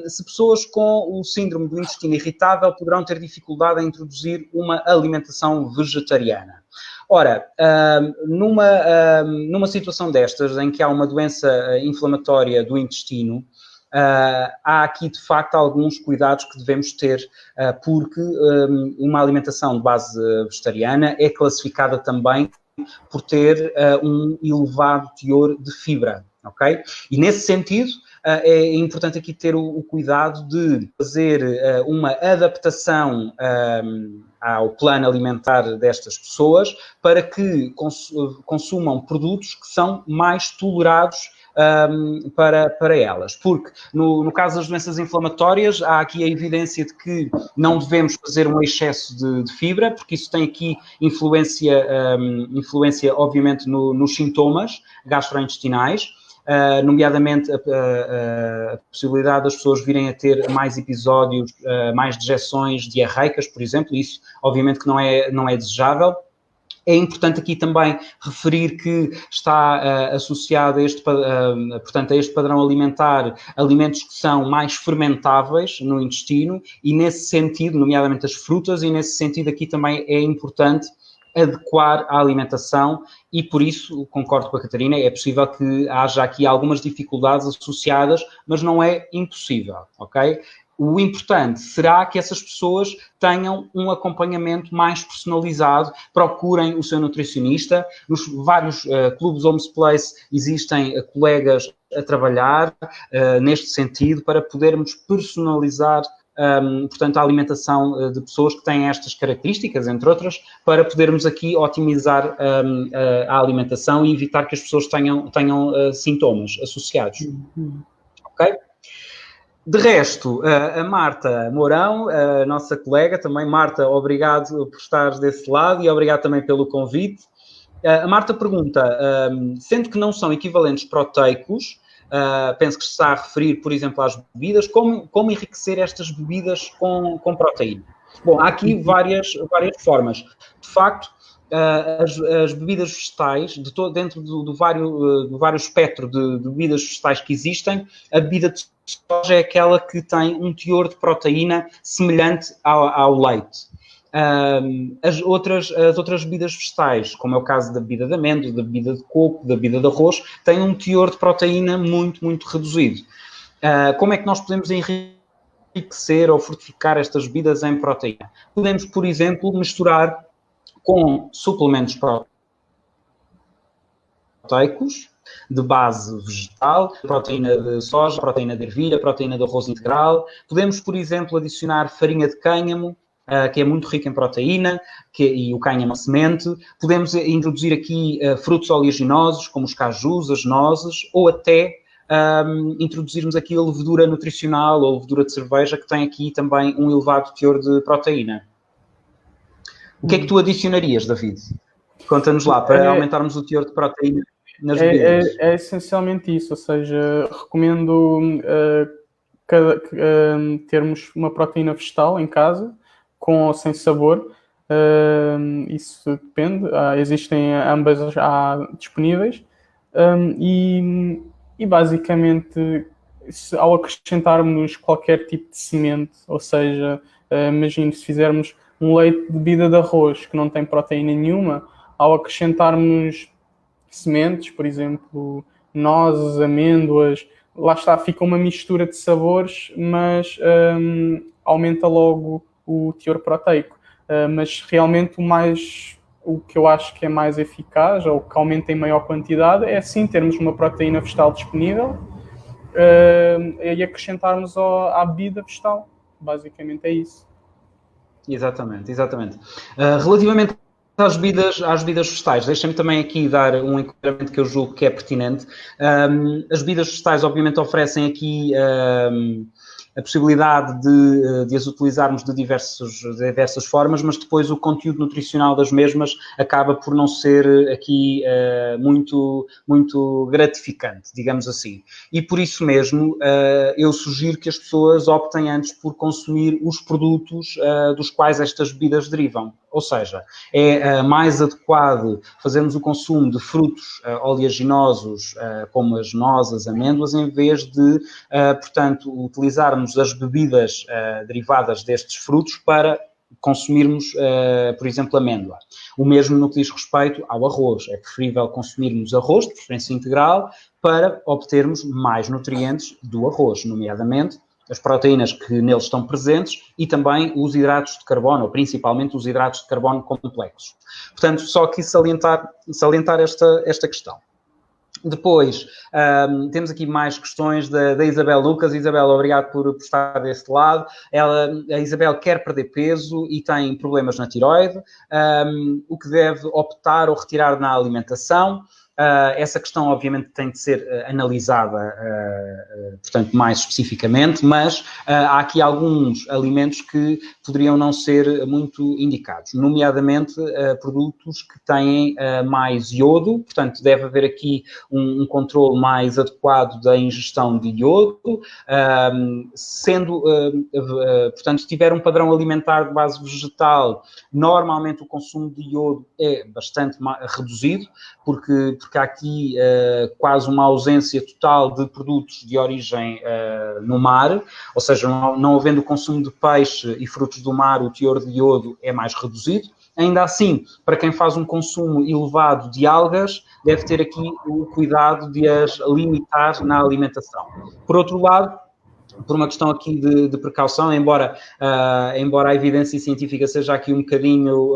se pessoas com o síndrome do intestino irritável poderão ter dificuldade em introduzir uma alimentação vegetariana. Ora, numa situação destas, em que há uma doença inflamatória do intestino, há aqui, de facto, alguns cuidados que devemos ter, porque uma alimentação de base vegetariana é classificada também por ter um elevado teor de fibra, ok? E, nesse sentido, é importante aqui ter o cuidado de fazer uma adaptação ao plano alimentar destas pessoas para que consumam produtos que são mais tolerados para elas, porque no caso das doenças inflamatórias há aqui a evidência de que não devemos fazer um excesso de fibra, porque isso tem aqui influência obviamente nos sintomas gastrointestinais, nomeadamente a possibilidade das pessoas virem a ter mais episódios, mais dejeções diarreicas, por exemplo, isso obviamente que não é desejável. É importante aqui também referir que está associado a este padrão alimentar alimentos que são mais fermentáveis no intestino e nesse sentido, nomeadamente as frutas, e nesse sentido aqui também é importante adequar a alimentação e, por isso, concordo com a Catarina, é possível que haja aqui algumas dificuldades associadas, mas não é impossível, ok? O importante será que essas pessoas tenham um acompanhamento mais personalizado, procurem o seu nutricionista. Nos vários clubes Homes Place existem colegas a trabalhar neste sentido para podermos personalizar portanto, a alimentação de pessoas que têm estas características, entre outras, para podermos aqui otimizar a alimentação e evitar que as pessoas tenham sintomas associados. Ok? De resto, a Marta Mourão, a nossa colega, também, Marta, obrigado por estares desse lado e obrigado também pelo convite. A Marta pergunta, sendo que não são equivalentes proteicos, penso que se está a referir, por exemplo, às bebidas, como enriquecer estas bebidas com proteína? Bom, há aqui várias formas. De facto, as bebidas vegetais, dentro do vário espectro de bebidas vegetais que existem, a bebida de soja é aquela que tem um teor de proteína semelhante ao leite. As outras bebidas vegetais, como é o caso da bebida de amêndoa, da bebida de coco, da bebida de arroz, têm um teor de proteína muito, muito reduzido. Como é que nós podemos enriquecer ou fortificar estas bebidas em proteína? Podemos, por exemplo, misturar com suplementos proteicos de base vegetal, proteína de soja, proteína de ervilha, proteína de arroz integral. Podemos, por exemplo, adicionar farinha de cânhamo, que é muito rica em proteína, e o cânhamo é uma semente. Podemos introduzir aqui frutos oleaginosos, como os cajus, as nozes, ou até introduzirmos aqui a levedura nutricional ou levedura de cerveja, que tem aqui também um elevado teor de proteína. O que é que tu adicionarias, David? Conta-nos lá, para aumentarmos o teor de proteína nas bebidas. É essencialmente isso, ou seja, recomendo termos uma proteína vegetal em casa, com ou sem sabor. Isso depende, existem ambas disponíveis. E basicamente, ao acrescentarmos qualquer tipo de semente, ou seja, imagine se fizermos um leite de bebida de arroz que não tem proteína nenhuma, ao acrescentarmos sementes, por exemplo, nozes, amêndoas, lá está, fica uma mistura de sabores, mas aumenta logo o teor proteico. Mas realmente o que eu acho que é mais eficaz, ou que aumenta em maior quantidade, é sim termos uma proteína vegetal disponível e acrescentarmos à bebida vegetal. Basicamente é isso. Exatamente. Relativamente às bebidas vegetais, deixem-me também aqui dar um enquadramento que eu julgo que é pertinente. As bebidas vegetais, obviamente, oferecem aqui a possibilidade de as utilizarmos de diversas formas, mas depois o conteúdo nutricional das mesmas acaba por não ser aqui muito, muito gratificante, digamos assim. E por isso mesmo eu sugiro que as pessoas optem antes por consumir os produtos dos quais estas bebidas derivam. Ou seja, é mais adequado fazermos o consumo de frutos oleaginosos, como as nozes, as amêndoas, em vez de, portanto, utilizarmos as bebidas derivadas destes frutos para consumirmos, por exemplo, amêndoa. O mesmo no que diz respeito ao arroz. É preferível consumirmos arroz, de preferência integral, para obtermos mais nutrientes do arroz, nomeadamente as proteínas que neles estão presentes e também os hidratos de carbono, ou principalmente os hidratos de carbono complexos. Portanto, só aqui salientar esta questão. Depois, temos aqui mais questões da Isabel Lucas. Isabel, obrigado por estar desse lado. A Isabel quer perder peso e tem problemas na tiroide. O que deve optar ou retirar na alimentação? Essa questão, obviamente, tem de ser analisada, portanto, mais especificamente, mas há aqui alguns alimentos que poderiam não ser muito indicados, nomeadamente produtos que têm mais iodo, portanto, deve haver aqui um controle mais adequado da ingestão de iodo, portanto, se tiver um padrão alimentar de base vegetal, normalmente o consumo de iodo é bastante reduzido, porque porque há aqui quase uma ausência total de produtos de origem no mar, ou seja, não havendo o consumo de peixe e frutos do mar, o teor de iodo é mais reduzido. Ainda assim, para quem faz um consumo elevado de algas, deve ter aqui o cuidado de as limitar na alimentação. Por outro lado, por uma questão aqui de precaução, embora a evidência científica seja aqui um bocadinho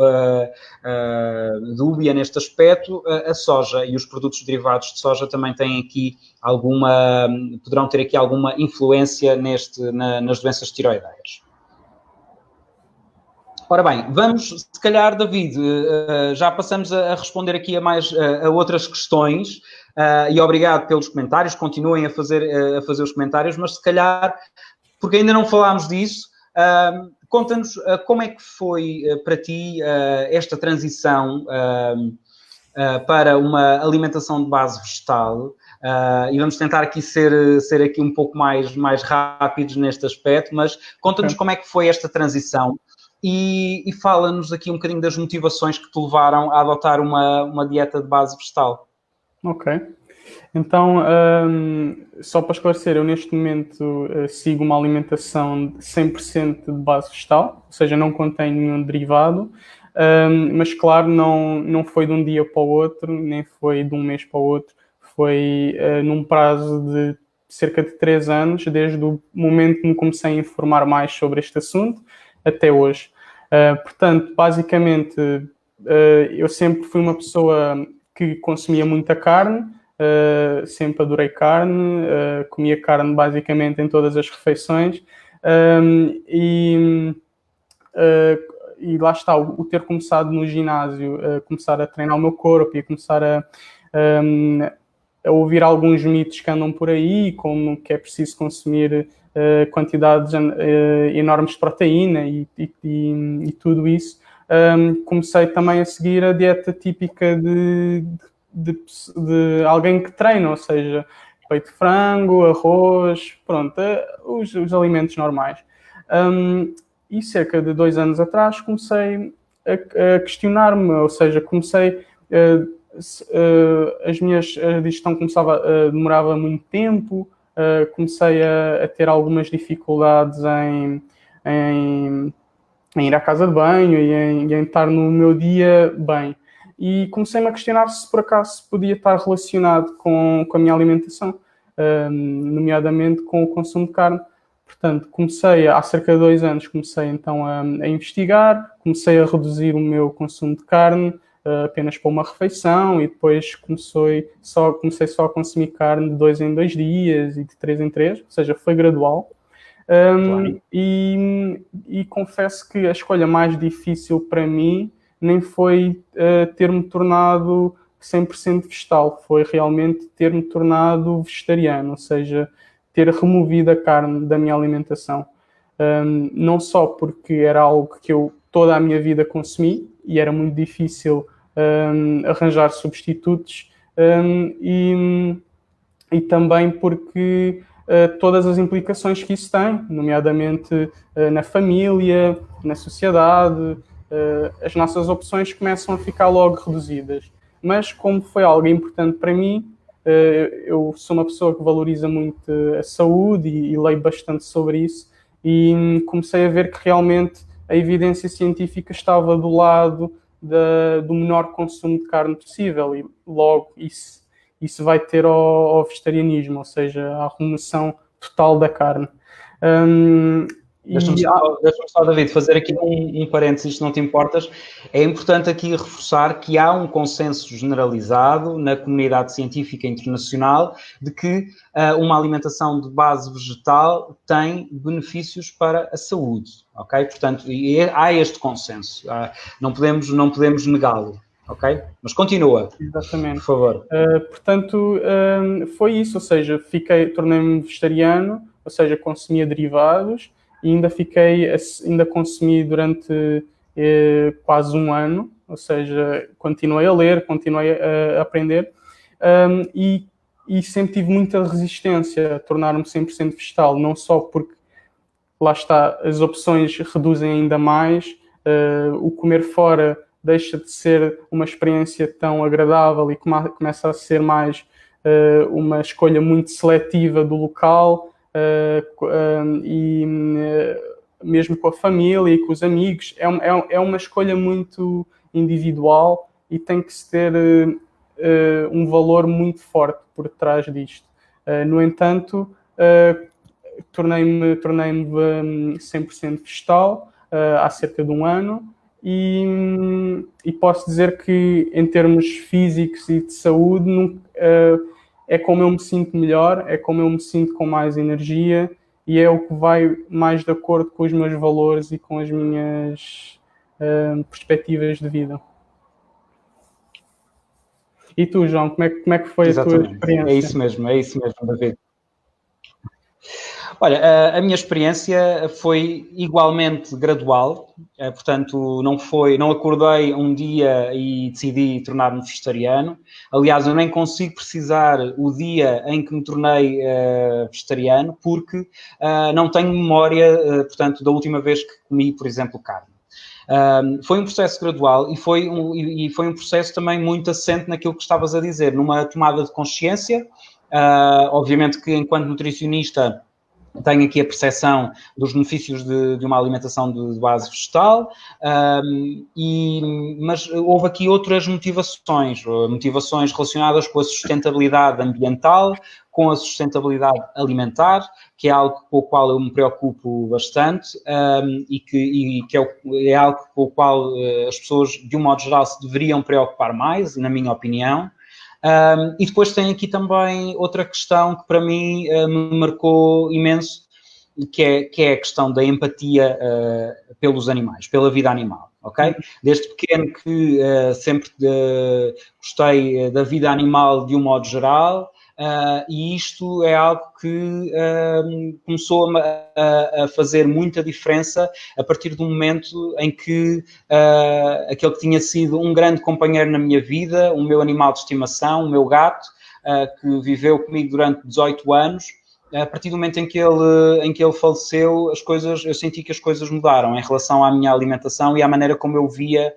dúbia neste aspecto, a soja e os produtos derivados de soja também têm aqui poderão ter aqui alguma influência nas doenças tiroideias. Ora bem, vamos, se calhar, David, já passamos a responder aqui a outras questões, e obrigado pelos comentários, continuem a fazer os comentários, mas se calhar, porque ainda não falámos disso, conta-nos como é que foi para ti esta transição para uma alimentação de base vegetal, e vamos tentar aqui ser aqui um pouco mais rápidos neste aspecto, mas conta-nos como é que foi esta transição. E fala-nos aqui um bocadinho das motivações que te levaram a adotar uma dieta de base vegetal. Ok. Então, só para esclarecer, eu neste momento sigo uma alimentação de 100% de base vegetal, ou seja, não contém nenhum derivado, mas claro, não foi de um dia para o outro, nem foi de um mês para o outro, foi num prazo de cerca de 3 anos, desde o momento que me comecei a informar mais sobre este assunto até hoje. Portanto, basicamente, eu sempre fui uma pessoa que consumia muita carne, sempre adorei carne, comia carne basicamente em todas as refeições, e lá está, o ter começado no ginásio, começar a treinar o meu corpo e a começar a ouvir alguns mitos que andam por aí, como que é preciso consumir quantidades enormes de proteína e tudo isso. Comecei também a seguir a dieta típica de alguém que treina, ou seja, peito de frango, arroz, pronto, os alimentos normais. E cerca de 2 anos atrás comecei a questionar-me, ou seja, comecei a digestão demorava muito tempo, comecei a ter algumas dificuldades em ir à casa de banho e em estar no meu dia bem. E comecei-me a questionar se por acaso podia estar relacionado com a minha alimentação, nomeadamente com o consumo de carne. Portanto, há cerca de 2 anos, comecei então a investigar, comecei a reduzir o meu consumo de carne, apenas para uma refeição, e depois comecei só a consumir carne de 2 em 2 dias e de 3 em 3, ou seja, foi gradual. Claro. E confesso que a escolha mais difícil para mim nem foi ter-me tornado 100% vegetal, foi realmente ter-me tornado vegetariano, ou seja, ter removido a carne da minha alimentação. Não só porque era algo que eu toda a minha vida consumi e era muito difícil arranjar substitutos, e também porque todas as implicações que isso tem, nomeadamente na família, na sociedade, as nossas opções começam a ficar logo reduzidas. Mas como foi algo importante para mim, eu sou uma pessoa que valoriza muito a saúde e leio bastante sobre isso, e comecei a ver que realmente a evidência científica estava do lado do menor consumo de carne possível, e logo isso vai ter ao vegetarianismo, ou seja, à remoção total da carne. Deixa-me só, David, fazer aqui um parênteses, se não te importas. É importante aqui reforçar que há um consenso generalizado na comunidade científica internacional de que uma alimentação de base vegetal tem benefícios para a saúde, ok? Portanto, há este consenso, não podemos negá-lo, ok? Mas continua, exatamente, por favor. Portanto, foi isso, ou seja, tornei-me vegetariano, ou seja, consumia derivados, e ainda consumi durante quase 1 ano, ou seja, continuei a ler, continuei a aprender, e sempre tive muita resistência a tornar-me 100% vegetal, não só porque, lá está, as opções reduzem ainda mais, o comer fora deixa de ser uma experiência tão agradável e começa a ser mais uma escolha muito seletiva do local, e mesmo com a família e com os amigos. É uma escolha muito individual e tem que se ter um valor muito forte por trás disto. No entanto, tornei-me 100% vegetal há cerca de um ano e posso dizer que, em termos físicos e de saúde, é como eu me sinto melhor, é como eu me sinto com mais energia e é o que vai mais de acordo com os meus valores e com as minhas perspectivas de vida. E tu, João, como é que foi Exatamente. A tua experiência? É isso mesmo, David. Olha, a minha experiência foi igualmente gradual, portanto, não acordei um dia e decidi tornar-me vegetariano. Aliás, eu nem consigo precisar o dia em que me tornei vegetariano, porque não tenho memória, portanto, da última vez que comi, por exemplo, carne. Foi um processo gradual e foi um processo também muito assente naquilo que estavas a dizer, numa tomada de consciência. Obviamente que, enquanto nutricionista, tenho aqui a percepção dos benefícios de uma alimentação de base vegetal, mas houve aqui outras motivações relacionadas com a sustentabilidade ambiental, com a sustentabilidade alimentar, que é algo com o qual eu me preocupo bastante e que é algo com o qual as pessoas, de um modo geral, se deveriam preocupar mais, na minha opinião. E depois tem aqui também outra questão que para mim me marcou imenso, que é a questão da empatia pelos animais, pela vida animal, ok? Desde pequeno que sempre gostei da vida animal de um modo geral, e isto é algo que começou a fazer muita diferença a partir do momento em que aquele que tinha sido um grande companheiro na minha vida, o meu animal de estimação, o meu gato, que viveu comigo durante 18 anos, a partir do momento em que ele faleceu, eu senti que as coisas mudaram em relação à minha alimentação e à maneira como eu via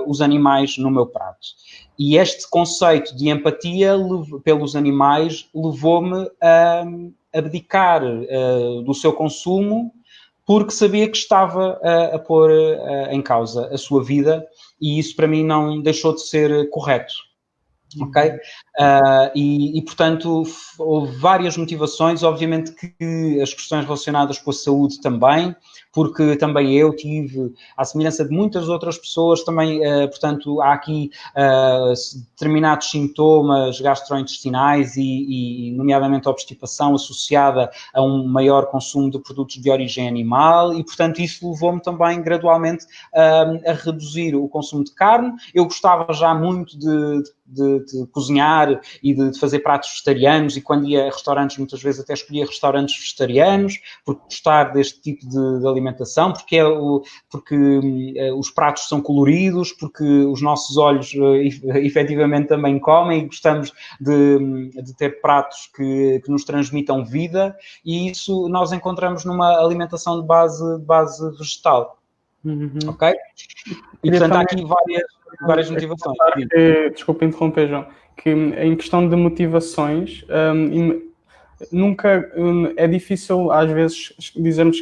os animais no meu prato. E este conceito de empatia pelos animais levou-me a abdicar do seu consumo, porque sabia que estava a pôr em causa a sua vida, e isso para mim não deixou de ser correto. Ok? Portanto, houve várias motivações, obviamente que as questões relacionadas com a saúde também, porque também eu tive, à semelhança de muitas outras pessoas, também, portanto, há aqui determinados sintomas gastrointestinais e nomeadamente a obstipação associada a um maior consumo de produtos de origem animal e, portanto, isso levou-me também gradualmente a reduzir o consumo de carne. Eu gostava já muito de cozinhar e de fazer pratos vegetarianos, e quando ia a restaurantes, muitas vezes até escolhia restaurantes vegetarianos, por gostar deste tipo de alimentação, porque os pratos são coloridos, porque os nossos olhos efetivamente também comem e gostamos de ter pratos que nos transmitam vida, e isso nós encontramos numa alimentação de base vegetal. Ok? E portanto há aqui várias motivações. Desculpa interromper, João, que em questão de motivações, nunca é difícil às vezes dizermos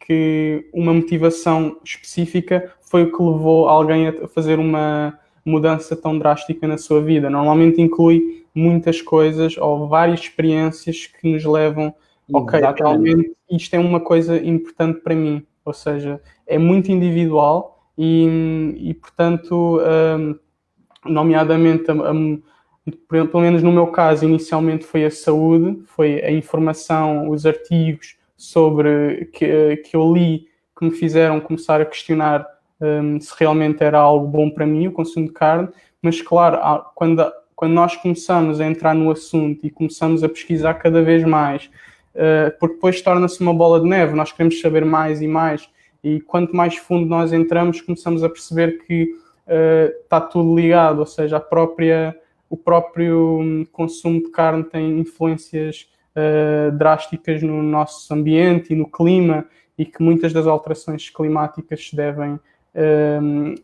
que uma motivação específica foi o que levou alguém a fazer uma mudança tão drástica na sua vida. Normalmente inclui muitas coisas ou várias experiências que nos levam, ok, realmente isto é uma coisa importante para mim, ou seja, é muito individual e portanto, nomeadamente, pelo menos no meu caso, inicialmente foi a saúde, foi a informação, os artigos sobre que eu li que me fizeram começar a questionar se realmente era algo bom para mim, o consumo de carne, mas claro, quando nós começamos a entrar no assunto e começamos a pesquisar cada vez mais, porque depois torna-se uma bola de neve, nós queremos saber mais e mais, e quanto mais fundo nós entramos, começamos a perceber que está tudo ligado, ou seja, o próprio consumo de carne tem influências drásticas no nosso ambiente e no clima, e que muitas das alterações climáticas se devem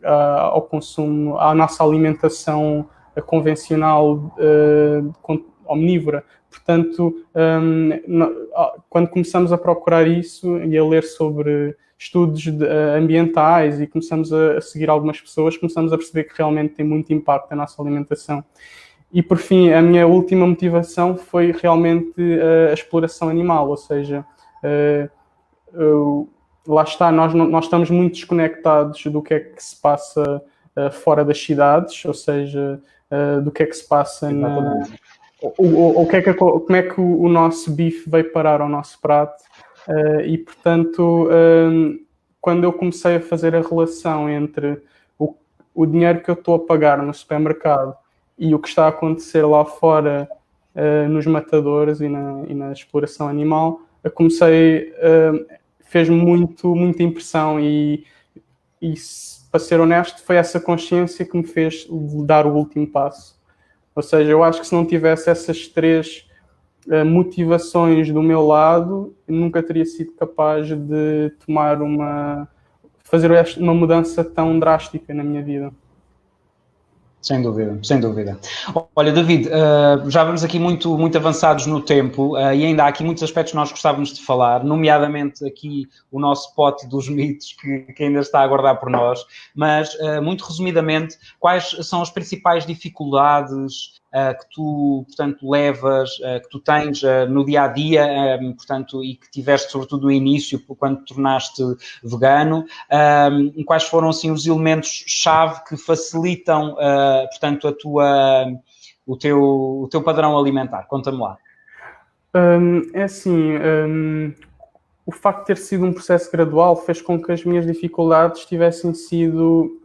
ao consumo, à nossa alimentação convencional omnívora. Portanto, quando começamos a procurar isso e a ler sobre estudos ambientais e começamos a seguir algumas pessoas, começamos a perceber que realmente tem muito impacto na nossa alimentação. E, por fim, a minha última motivação foi realmente a exploração animal, ou seja, lá está, nós estamos muito desconectados do que é que se passa fora das cidades, ou seja, do que é que se passa como é que o nosso bife veio parar ao nosso prato. E, portanto, quando eu comecei a fazer a relação entre o dinheiro que eu estou a pagar no supermercado e o que está a acontecer lá fora nos matadores e na exploração animal, eu comecei, fez-me muita impressão e, para ser honesto, foi essa consciência que me fez dar o último passo. Ou seja, eu acho que se não tivesse essas 3 motivações do meu lado, eu nunca teria sido capaz de fazer uma mudança tão drástica na minha vida. Sem dúvida, sem dúvida. Olha, David, já vamos aqui muito avançados no tempo e ainda há aqui muitos aspectos que nós gostávamos de falar, nomeadamente aqui o nosso pote dos mitos que ainda está a aguardar por nós, mas muito resumidamente, quais são as principais dificuldades que tu, portanto, levas, que tu tens no dia-a-dia, portanto, e que tiveste sobretudo no início, quando te tornaste vegano, quais foram, assim, os elementos-chave que facilitam, portanto, o teu padrão alimentar? Conta-me lá. É assim, o facto de ter sido um processo gradual fez com que as minhas dificuldades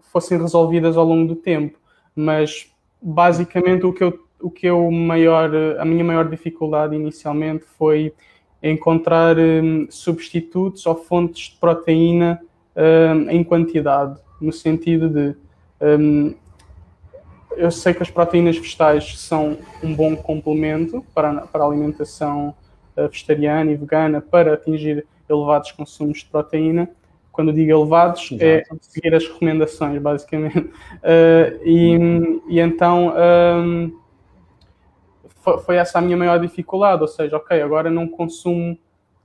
fossem resolvidas ao longo do tempo, mas basicamente a minha maior dificuldade inicialmente foi encontrar substitutos ou fontes de proteína em quantidade, no sentido de eu sei que as proteínas vegetais são um bom complemento para a alimentação vegetariana e vegana para atingir elevados consumos de proteína. Quando digo elevados, exato, é seguir as recomendações, basicamente. E então foi essa a minha maior dificuldade, ou seja, ok, agora não consumo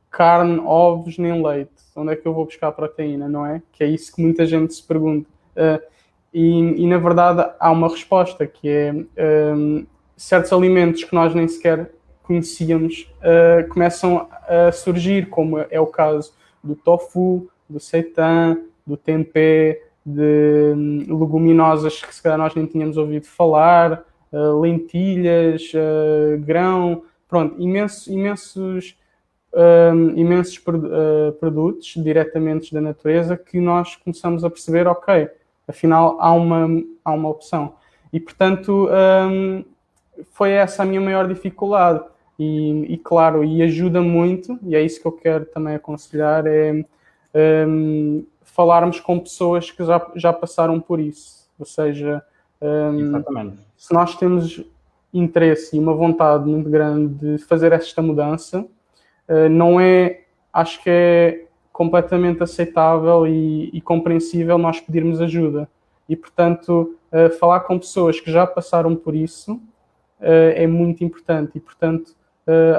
carne, ovos nem leite. Onde é que eu vou buscar a proteína, não é? Que é isso que muita gente se pergunta. E na verdade há uma resposta, que é certos alimentos que nós nem sequer conhecíamos começam a surgir, como é o caso do tofu, do seitan, do tempeh, de leguminosas que se calhar nós nem tínhamos ouvido falar, lentilhas, grão, pronto, imensos produtos diretamente da natureza que nós começamos a perceber, ok, afinal há uma opção. E, portanto, foi essa a minha maior dificuldade. E claro, e ajuda muito, e é isso que eu quero também aconselhar, é falarmos com pessoas que já passaram por isso. Ou seja, se nós temos interesse e uma vontade muito grande de fazer esta mudança, acho que é completamente aceitável e compreensível nós pedirmos ajuda. E, portanto, falar com pessoas que já passaram por isso é muito importante. E, portanto,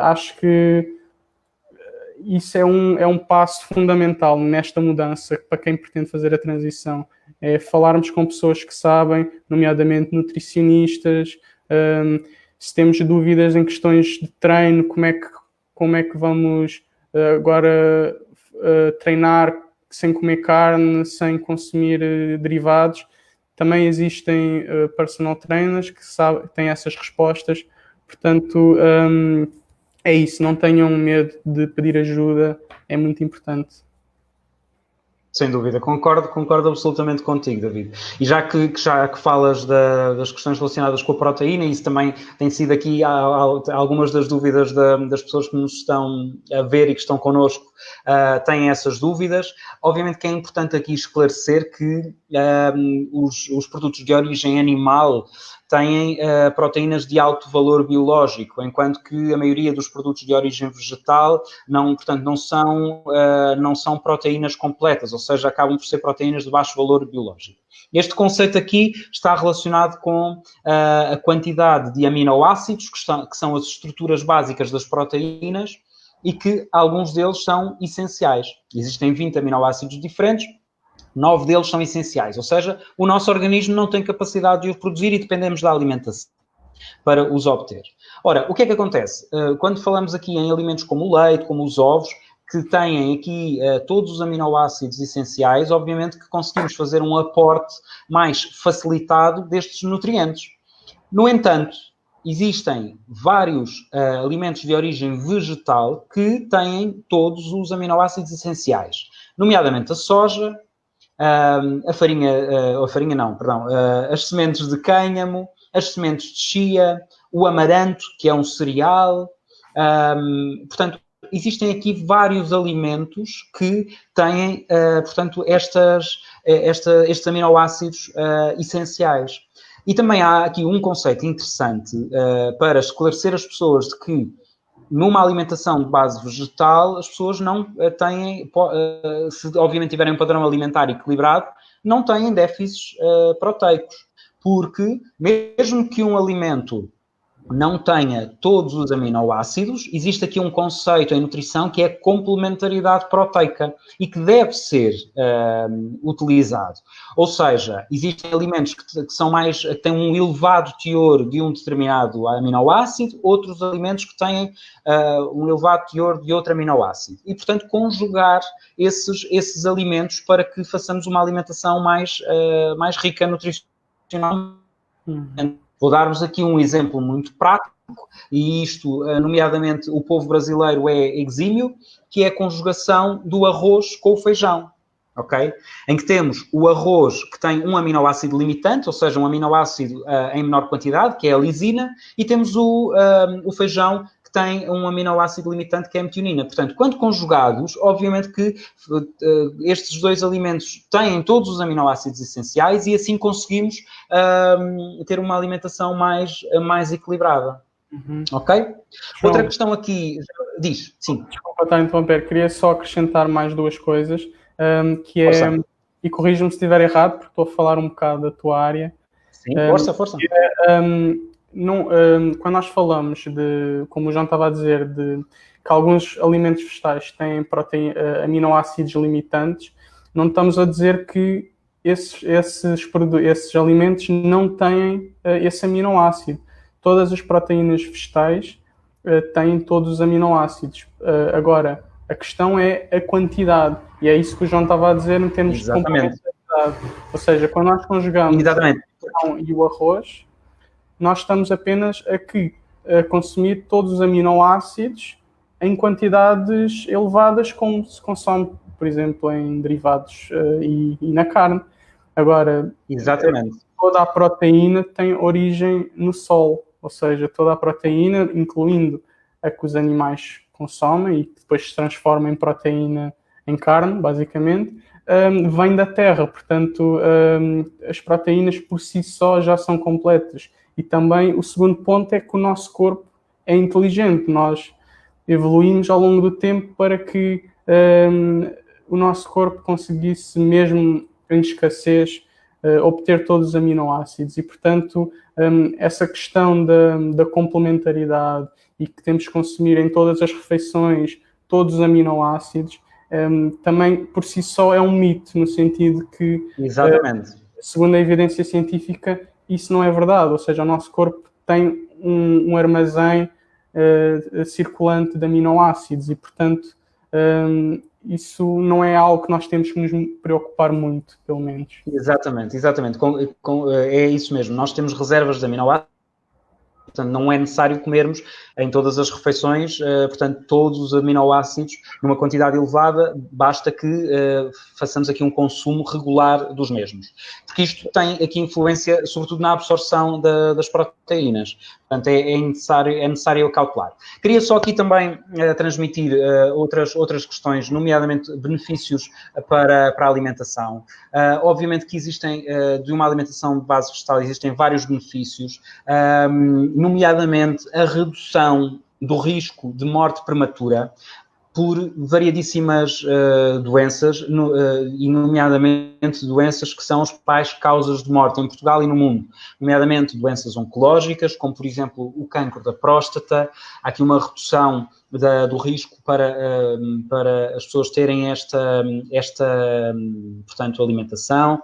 acho que isso é um passo fundamental nesta mudança para quem pretende fazer a transição. É falarmos com pessoas que sabem, nomeadamente nutricionistas, se temos dúvidas em questões de treino, como é que vamos agora treinar sem comer carne, sem consumir derivados. Também existem personal trainers que têm essas respostas. Portanto, é isso, não tenham medo de pedir ajuda, é muito importante. Sem dúvida, concordo absolutamente contigo, David. E já que falas das questões relacionadas com a proteína, isso também tem sido aqui algumas das dúvidas das pessoas que nos estão a ver e que estão connosco, têm essas dúvidas. Obviamente que é importante aqui esclarecer que os produtos de origem animal têm proteínas de alto valor biológico, enquanto que a maioria dos produtos de origem vegetal portanto, não são proteínas completas, ou seja, acabam por ser proteínas de baixo valor biológico. Este conceito aqui está relacionado com a quantidade de aminoácidos, que são as estruturas básicas das proteínas, e que alguns deles são essenciais. Existem 20 aminoácidos diferentes, 9 deles são essenciais, ou seja, o nosso organismo não tem capacidade de os produzir e dependemos da alimentação para os obter. Ora, o que é que acontece? Quando falamos aqui em alimentos como o leite, como os ovos, que têm aqui todos os aminoácidos essenciais, obviamente que conseguimos fazer um aporte mais facilitado destes nutrientes. No entanto, existem vários alimentos de origem vegetal que têm todos os aminoácidos essenciais, nomeadamente a soja, as sementes de cânhamo, as sementes de chia, o amaranto, que é um cereal. Portanto, existem aqui vários alimentos que têm, portanto, estes aminoácidos essenciais. E também há aqui um conceito interessante para esclarecer as pessoas de que numa alimentação de base vegetal, as pessoas não têm, se obviamente tiverem um padrão alimentar equilibrado, não têm déficits proteicos. Porque mesmo que um alimento não tenha todos os aminoácidos, existe aqui um conceito em nutrição que é complementaridade proteica e que deve ser utilizado. Ou seja, existem alimentos que têm um elevado teor de um determinado aminoácido, outros alimentos que têm um elevado teor de outro aminoácido. E, portanto, conjugar esses alimentos para que façamos uma alimentação mais rica nutricionalmente. Vou dar-vos aqui um exemplo muito prático, e isto, nomeadamente, o povo brasileiro é exímio, que é a conjugação do arroz com o feijão, ok? Em que temos o arroz que tem um aminoácido limitante, ou seja, um aminoácido em menor quantidade, que é a lisina, e temos o feijão que tem um aminoácido limitante, que é a metionina. Portanto, quando conjugados, obviamente que estes dois alimentos têm todos os aminoácidos essenciais e assim conseguimos ter uma alimentação mais equilibrada. Ok? João, outra questão aqui, diz, sim. Desculpa estar a interromper, queria só acrescentar mais duas coisas, que é, Força. e corrija-me se estiver errado, porque estou a falar um bocado da tua área. Sim, força. Quando nós falamos de, como o João estava a dizer, de que alguns alimentos vegetais têm aminoácidos limitantes, não estamos a dizer que esses alimentos não têm esse aminoácido. Todas as proteínas vegetais têm todos os aminoácidos. Agora, a questão é a quantidade, e é isso que o João estava a dizer em termos de complementaridade. Ou seja, quando nós conjugamos o feijão e o arroz, nós estamos apenas a consumir todos os aminoácidos em quantidades elevadas, como se consome, por exemplo, em derivados e na carne. Agora, toda a proteína tem origem no sol, ou seja, toda a proteína, incluindo a que os animais consomem e que depois se transforma em proteína em carne, basicamente, vem da terra. Portanto, as proteínas por si só já são completas. E também o segundo ponto é que o nosso corpo é inteligente. Nós evoluímos ao longo do tempo para que o nosso corpo conseguisse, mesmo em escassez, obter todos os aminoácidos. E, portanto, essa questão da complementaridade e que temos que consumir em todas as refeições todos os aminoácidos, também por si só é um mito, no sentido que, segundo a evidência científica, isso não é verdade. Ou seja, o nosso corpo tem um armazém circulante de aminoácidos e, portanto, isso não é algo que nós temos que nos preocupar muito, pelo menos. Exatamente. É isso mesmo. Nós temos reservas de aminoácidos Portanto, não é necessário comermos em todas as refeições, portanto, todos os aminoácidos numa quantidade elevada, basta que façamos aqui um consumo regular dos mesmos. Porque isto tem aqui influência, sobretudo na absorção das proteínas. Portanto, é necessário cautelar. Queria só aqui também transmitir outras questões, nomeadamente benefícios para a alimentação. Obviamente que existem, de uma alimentação de base vegetal, existem vários benefícios, nomeadamente a redução do risco de morte prematura por variadíssimas doenças, e nomeadamente doenças que são as principais causas de morte em Portugal e no mundo, nomeadamente doenças oncológicas, como por exemplo o cancro da próstata. Há aqui uma redução do risco para as pessoas terem esta portanto, alimentação,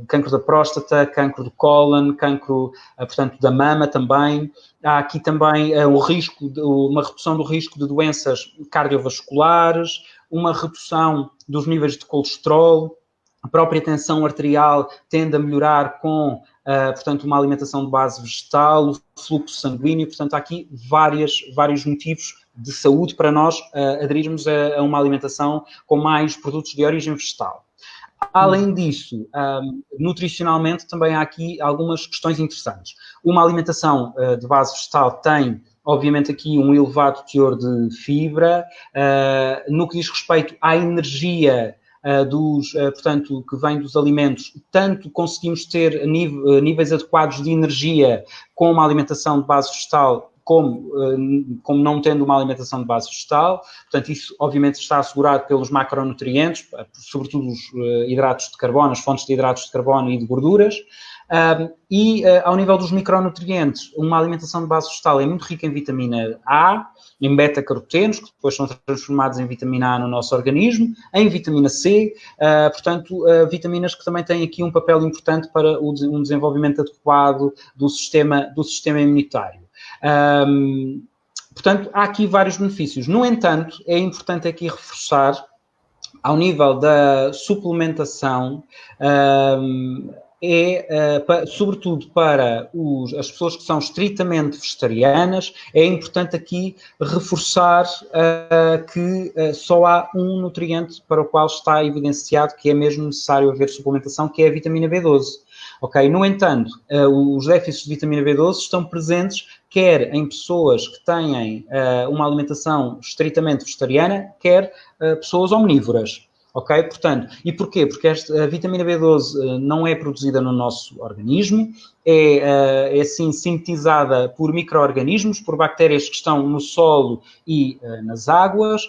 cancro da próstata, cancro do cólon, cancro, portanto, da mama também. Há aqui também uma redução do risco de doenças cardiovasculares, uma redução dos níveis de colesterol, a própria tensão arterial tende a melhorar com, portanto, uma alimentação de base vegetal, o fluxo sanguíneo. Portanto, há aqui vários motivos de saúde para nós aderirmos a uma alimentação com mais produtos de origem vegetal. Além disso, nutricionalmente também há aqui algumas questões interessantes. Uma alimentação de base vegetal tem, obviamente, aqui um elevado teor de fibra. No que diz respeito à energia portanto, que vem dos alimentos, tanto conseguimos ter níveis adequados de energia com uma alimentação de base vegetal, como não tendo uma alimentação de base vegetal. Portanto, isso obviamente está assegurado pelos macronutrientes, sobretudo os hidratos de carbono, as fontes de hidratos de carbono e de gorduras. Ao nível dos micronutrientes, uma alimentação de base vegetal é muito rica em vitamina A, em beta-carotenos, que depois são transformados em vitamina A no nosso organismo, em vitamina C, portanto, vitaminas que também têm aqui um papel importante para um desenvolvimento adequado do sistema imunitário. Portanto, há aqui vários benefícios. No entanto, é importante aqui reforçar, ao nível da suplementação, sobretudo para as pessoas que são estritamente vegetarianas, é importante aqui reforçar que só há um nutriente para o qual está evidenciado que é mesmo necessário haver suplementação, que é a vitamina B12. Okay? No entanto, os déficits de vitamina B12 estão presentes quer em pessoas que têm uma alimentação estritamente vegetariana, quer pessoas omnívoras. Ok? Portanto, e porquê? Porque a vitamina B12 não é produzida no nosso organismo, é assim sintetizada por micro-organismos, por bactérias que estão no solo e nas águas.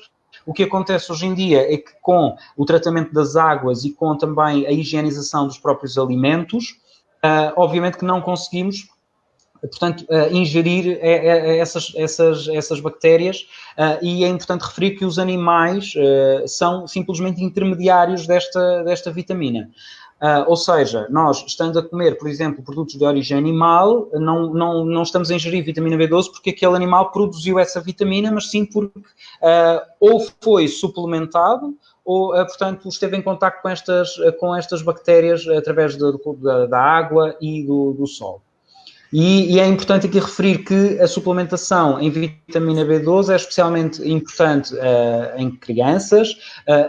O que acontece hoje em dia é que com o tratamento das águas e com também a higienização dos próprios alimentos, obviamente que não conseguimos, portanto, ingerir essas bactérias, e é importante referir que os animais são simplesmente intermediários desta vitamina. Ou seja, nós estando a comer, por exemplo, produtos de origem animal, não estamos a ingerir vitamina B12 porque aquele animal produziu essa vitamina, mas sim porque ou foi suplementado ou, portanto, esteve em contacto com estas bactérias através da água e do sol. E é importante aqui referir que a suplementação em vitamina B12 é especialmente importante em crianças,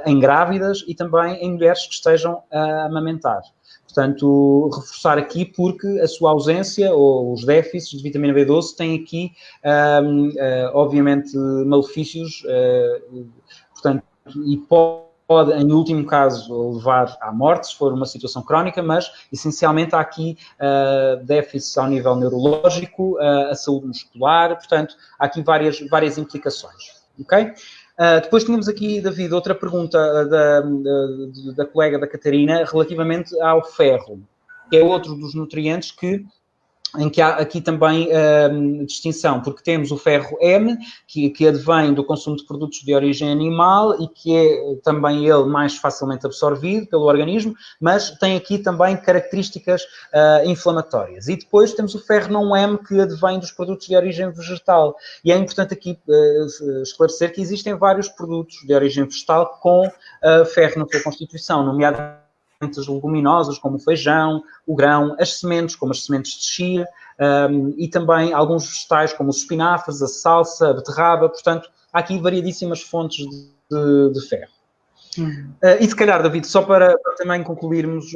em grávidas e também em mulheres que estejam a amamentar. Portanto, reforçar aqui porque a sua ausência ou os déficits de vitamina B12 têm aqui, obviamente, malefícios, portanto, e pode, em último caso, levar à morte, se for uma situação crónica, mas, essencialmente, há aqui déficits ao nível neurológico, a saúde muscular, portanto, há aqui várias implicações, ok? Depois tínhamos aqui, David, outra pergunta da colega da Catarina, relativamente ao ferro, que é outro dos nutrientes em que há aqui também distinção, porque temos o ferro M, que advém do consumo de produtos de origem animal e que é também ele mais facilmente absorvido pelo organismo, mas tem aqui também características inflamatórias. E depois temos o ferro não M, que advém dos produtos de origem vegetal. E é importante aqui esclarecer que existem vários produtos de origem vegetal com ferro na sua constituição, nomeadamente as leguminosas, como o feijão, o grão, as sementes, como as sementes de chia, e também alguns vegetais como os espinafres, a salsa, a beterraba. Portanto, há aqui variadíssimas fontes de ferro. E se calhar, David, só para também concluirmos,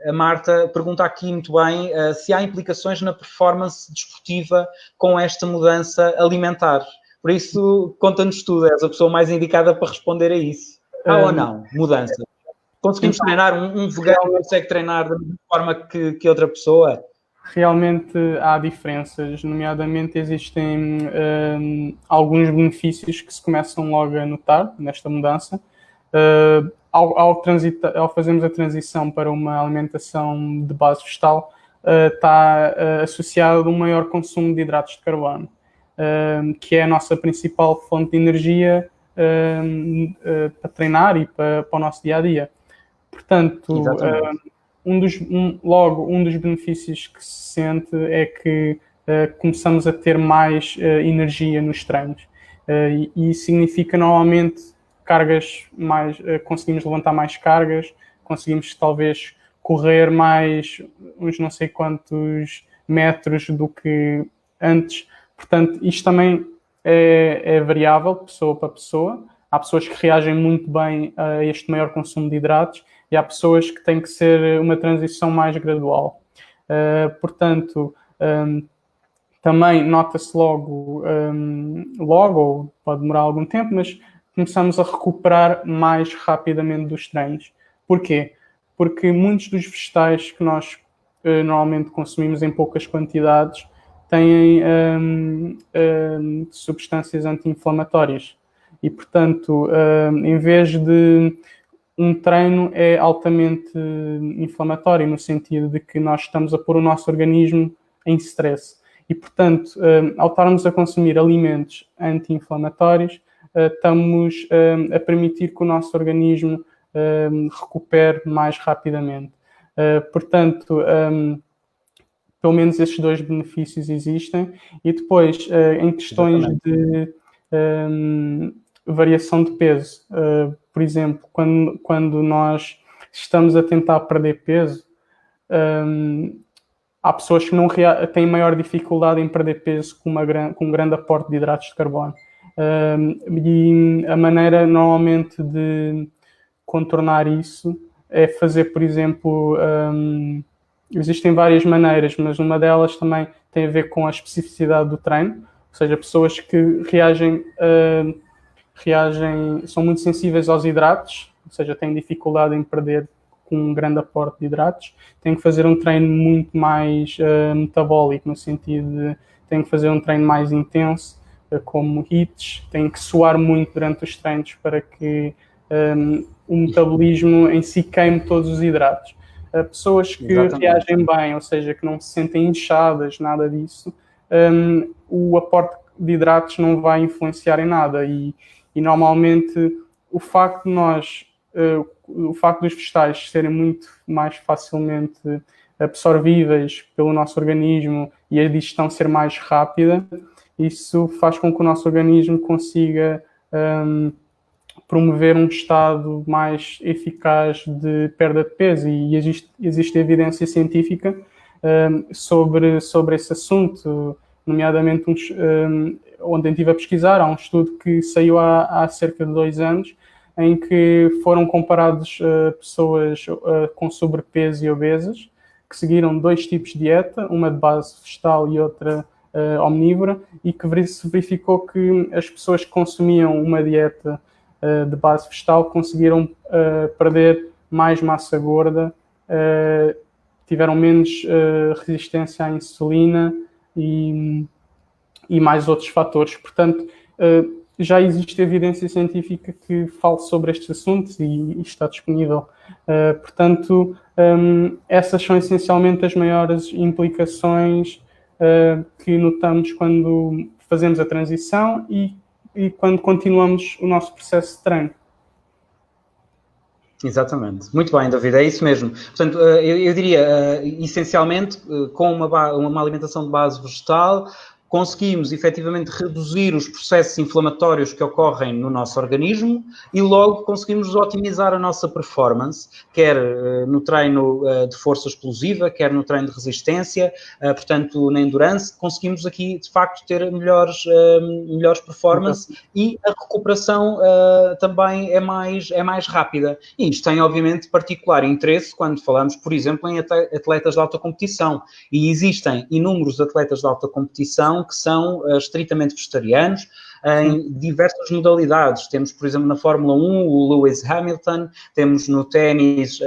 a Marta pergunta aqui muito bem se há implicações na performance desportiva com esta mudança alimentar. Por isso, conta-nos tudo, és a pessoa mais indicada para responder a isso. Há ou não mudança? Conseguimos treinar? Um vegano consegue treinar da mesma forma que outra pessoa? Realmente há diferenças, nomeadamente existem alguns benefícios que se começam logo a notar nesta mudança. Ao fazermos a transição para uma alimentação de base vegetal, está associado a um maior consumo de hidratos de carbono, que é a nossa principal fonte de energia para treinar e para o nosso dia-a-dia. Portanto, um dos benefícios que se sente é que começamos a ter mais energia nos treinos. E isso significa, normalmente, cargas mais, conseguimos levantar mais cargas, conseguimos talvez correr mais uns não sei quantos metros do que antes. Portanto, isto também é variável de pessoa para pessoa. Há pessoas que reagem muito bem a este maior consumo de hidratos e há pessoas que têm que ser uma transição mais gradual. Portanto, também nota-se logo, ou pode demorar algum tempo, mas começamos a recuperar mais rapidamente dos treinos. Porquê? Porque muitos dos vegetais que nós normalmente consumimos em poucas quantidades têm substâncias anti-inflamatórias. E, portanto, em vez de um treino é altamente inflamatório, no sentido de que nós estamos a pôr o nosso organismo em stress. E, portanto, ao estarmos a consumir alimentos anti-inflamatórios, estamos a permitir que o nosso organismo recupere mais rapidamente. Portanto, pelo menos estes dois benefícios existem. E depois, em questões de variação de peso, por exemplo, quando nós estamos a tentar perder peso, há pessoas que têm maior dificuldade em perder peso com um grande aporte de hidratos de carbono. E a maneira normalmente de contornar isso é fazer, por exemplo, existem várias maneiras, mas uma delas também tem a ver com a especificidade do treino, ou seja, pessoas que são muito sensíveis aos hidratos, ou seja, têm dificuldade em perder com um grande aporte de hidratos, têm que fazer um treino muito mais metabólico, no sentido de têm que fazer um treino mais intenso, como HIITs, têm que suar muito durante os treinos para que o metabolismo em si queime todos os hidratos. Pessoas que reagem bem, ou seja, que não se sentem inchadas, nada disso, o aporte de hidratos não vai influenciar em nada e normalmente o facto dos vegetais serem muito mais facilmente absorvíveis pelo nosso organismo e a digestão ser mais rápida, isso faz com que o nosso organismo consiga promover um estado mais eficaz de perda de peso e existe evidência científica sobre esse assunto, nomeadamente onde eu estive a pesquisar. Há um estudo que saiu há cerca de 2 anos em que foram comparados pessoas com sobrepeso e obesas que seguiram 2 tipos de dieta, uma de base vegetal e outra omnívora, e que se verificou que as pessoas que consumiam uma dieta de base vegetal conseguiram perder mais massa gorda, tiveram menos resistência à insulina e mais outros fatores. Portanto, já existe evidência científica que fala sobre estes assuntos e está disponível. Portanto, essas são essencialmente as maiores implicações que notamos quando fazemos a transição e quando continuamos o nosso processo de treino. Exatamente. Muito bem, David, é isso mesmo. Portanto, eu diria, essencialmente, com uma alimentação de base vegetal, conseguimos efetivamente reduzir os processos inflamatórios que ocorrem no nosso organismo e logo conseguimos otimizar a nossa performance, quer no treino de força explosiva, quer no treino de resistência, portanto na endurance, conseguimos aqui de facto ter melhores performance e a recuperação também é mais rápida. E isto tem obviamente particular interesse quando falamos, por exemplo, em atletas de alta competição, e existem inúmeros atletas de alta competição que são estritamente vegetarianos em diversas modalidades. Temos, por exemplo, na Fórmula 1 o Lewis Hamilton, temos no ténis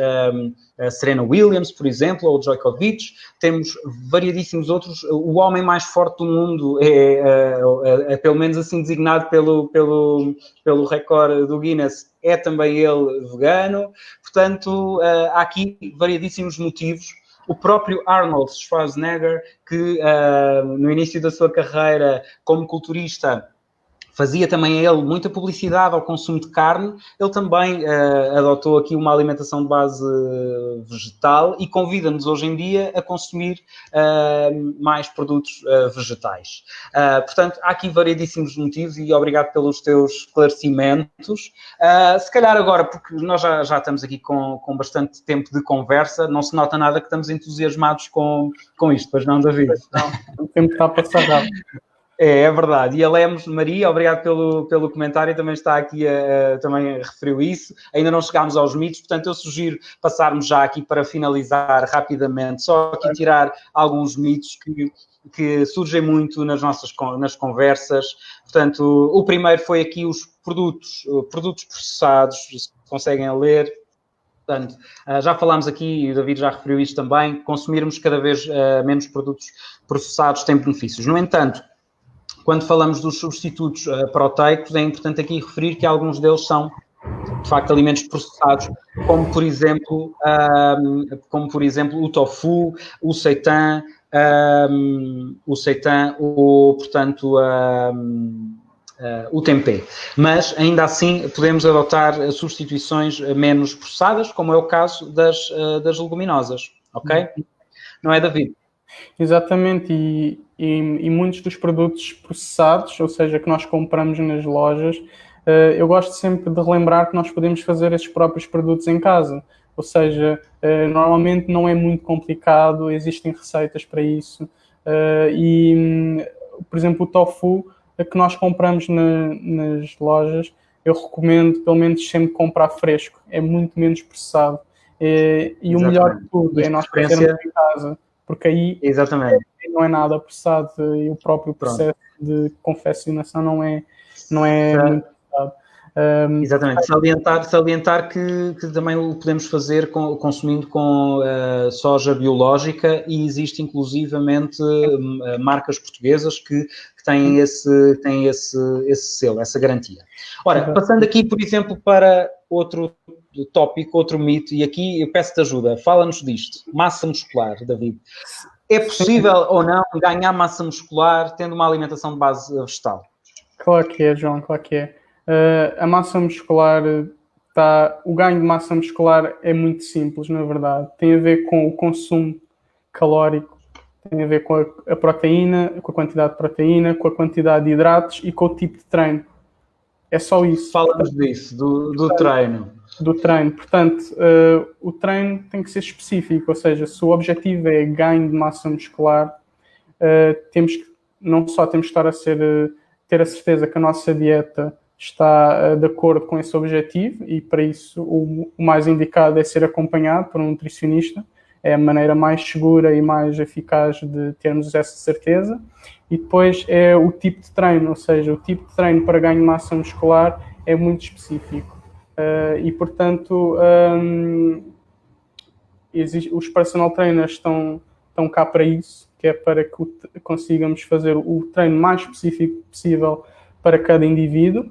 a Serena Williams, por exemplo, ou o Djokovic, temos variadíssimos outros. O homem mais forte do mundo é pelo menos assim designado pelo recorde do Guinness, é também ele vegano. Portanto, há aqui variadíssimos motivos. O próprio Arnold Schwarzenegger, que no início da sua carreira como culturista fazia também ele muita publicidade ao consumo de carne, ele também adotou aqui uma alimentação de base vegetal e convida-nos hoje em dia a consumir mais produtos vegetais. Portanto, há aqui variedíssimos motivos e obrigado pelos teus esclarecimentos. Se calhar agora, porque nós já estamos aqui com bastante tempo de conversa, não se nota nada que estamos entusiasmados com isto, pois não, David? Não, o tempo está a passar rápido. É verdade. E a Lemos Maria, obrigado pelo comentário, também está aqui também referiu isso. Ainda não chegámos aos mitos, portanto eu sugiro passarmos já aqui para finalizar rapidamente, só aqui tirar alguns mitos que surgem muito nas conversas. Portanto, o primeiro foi aqui os produtos processados, se conseguem ler. Portanto, já falámos aqui, e o David já referiu isto também, consumirmos cada vez menos produtos processados tem benefícios. No entanto, quando falamos dos substitutos proteicos, é importante aqui referir que alguns deles são, de facto, alimentos processados, como por exemplo o tofu, o seitan, o tempê. Mas, ainda assim, podemos adotar substituições menos processadas, como é o caso das leguminosas, ok? Não é, David? Exatamente, e muitos dos produtos processados, ou seja, que nós compramos nas lojas, eu gosto sempre de relembrar que nós podemos fazer esses próprios produtos em casa. Ou seja, normalmente não é muito complicado, existem receitas para isso. Por exemplo, o tofu que nós compramos nas lojas, eu recomendo pelo menos sempre comprar fresco, é muito menos processado. E o melhor de tudo é nós fazermos em casa, porque aí não é nada processado e o próprio processo de confeccionação não é muito processado. Exatamente, salientar que também o podemos fazer consumindo com soja biológica e existe inclusivamente marcas portuguesas que têm esse selo, essa garantia. Ora, passando aqui, por exemplo, para outro tópico, outro mito, e aqui eu peço-te ajuda, fala-nos disto, massa muscular, David. É possível ou não ganhar massa muscular tendo uma alimentação de base vegetal? Claro que é, João, claro que é. A massa muscular o ganho de massa muscular é muito simples, na verdade. Tem a ver com o consumo calórico, tem a ver com a proteína, com a quantidade de proteína, com a quantidade de hidratos e com o tipo de treino. É só isso. Fala-nos disso, do treino. Do treino. Portanto, o treino tem que ser específico, ou seja, se o objetivo é ganho de massa muscular, não só temos que estar ter a certeza que a nossa dieta está de acordo com esse objetivo e para isso o mais indicado é ser acompanhado por um nutricionista, é a maneira mais segura e mais eficaz de termos essa certeza. E depois é o tipo de treino, ou seja, o tipo de treino para ganho de massa muscular é muito específico. E portanto os personal trainers estão cá para isso, que é para que consigamos fazer o treino mais específico possível para cada indivíduo.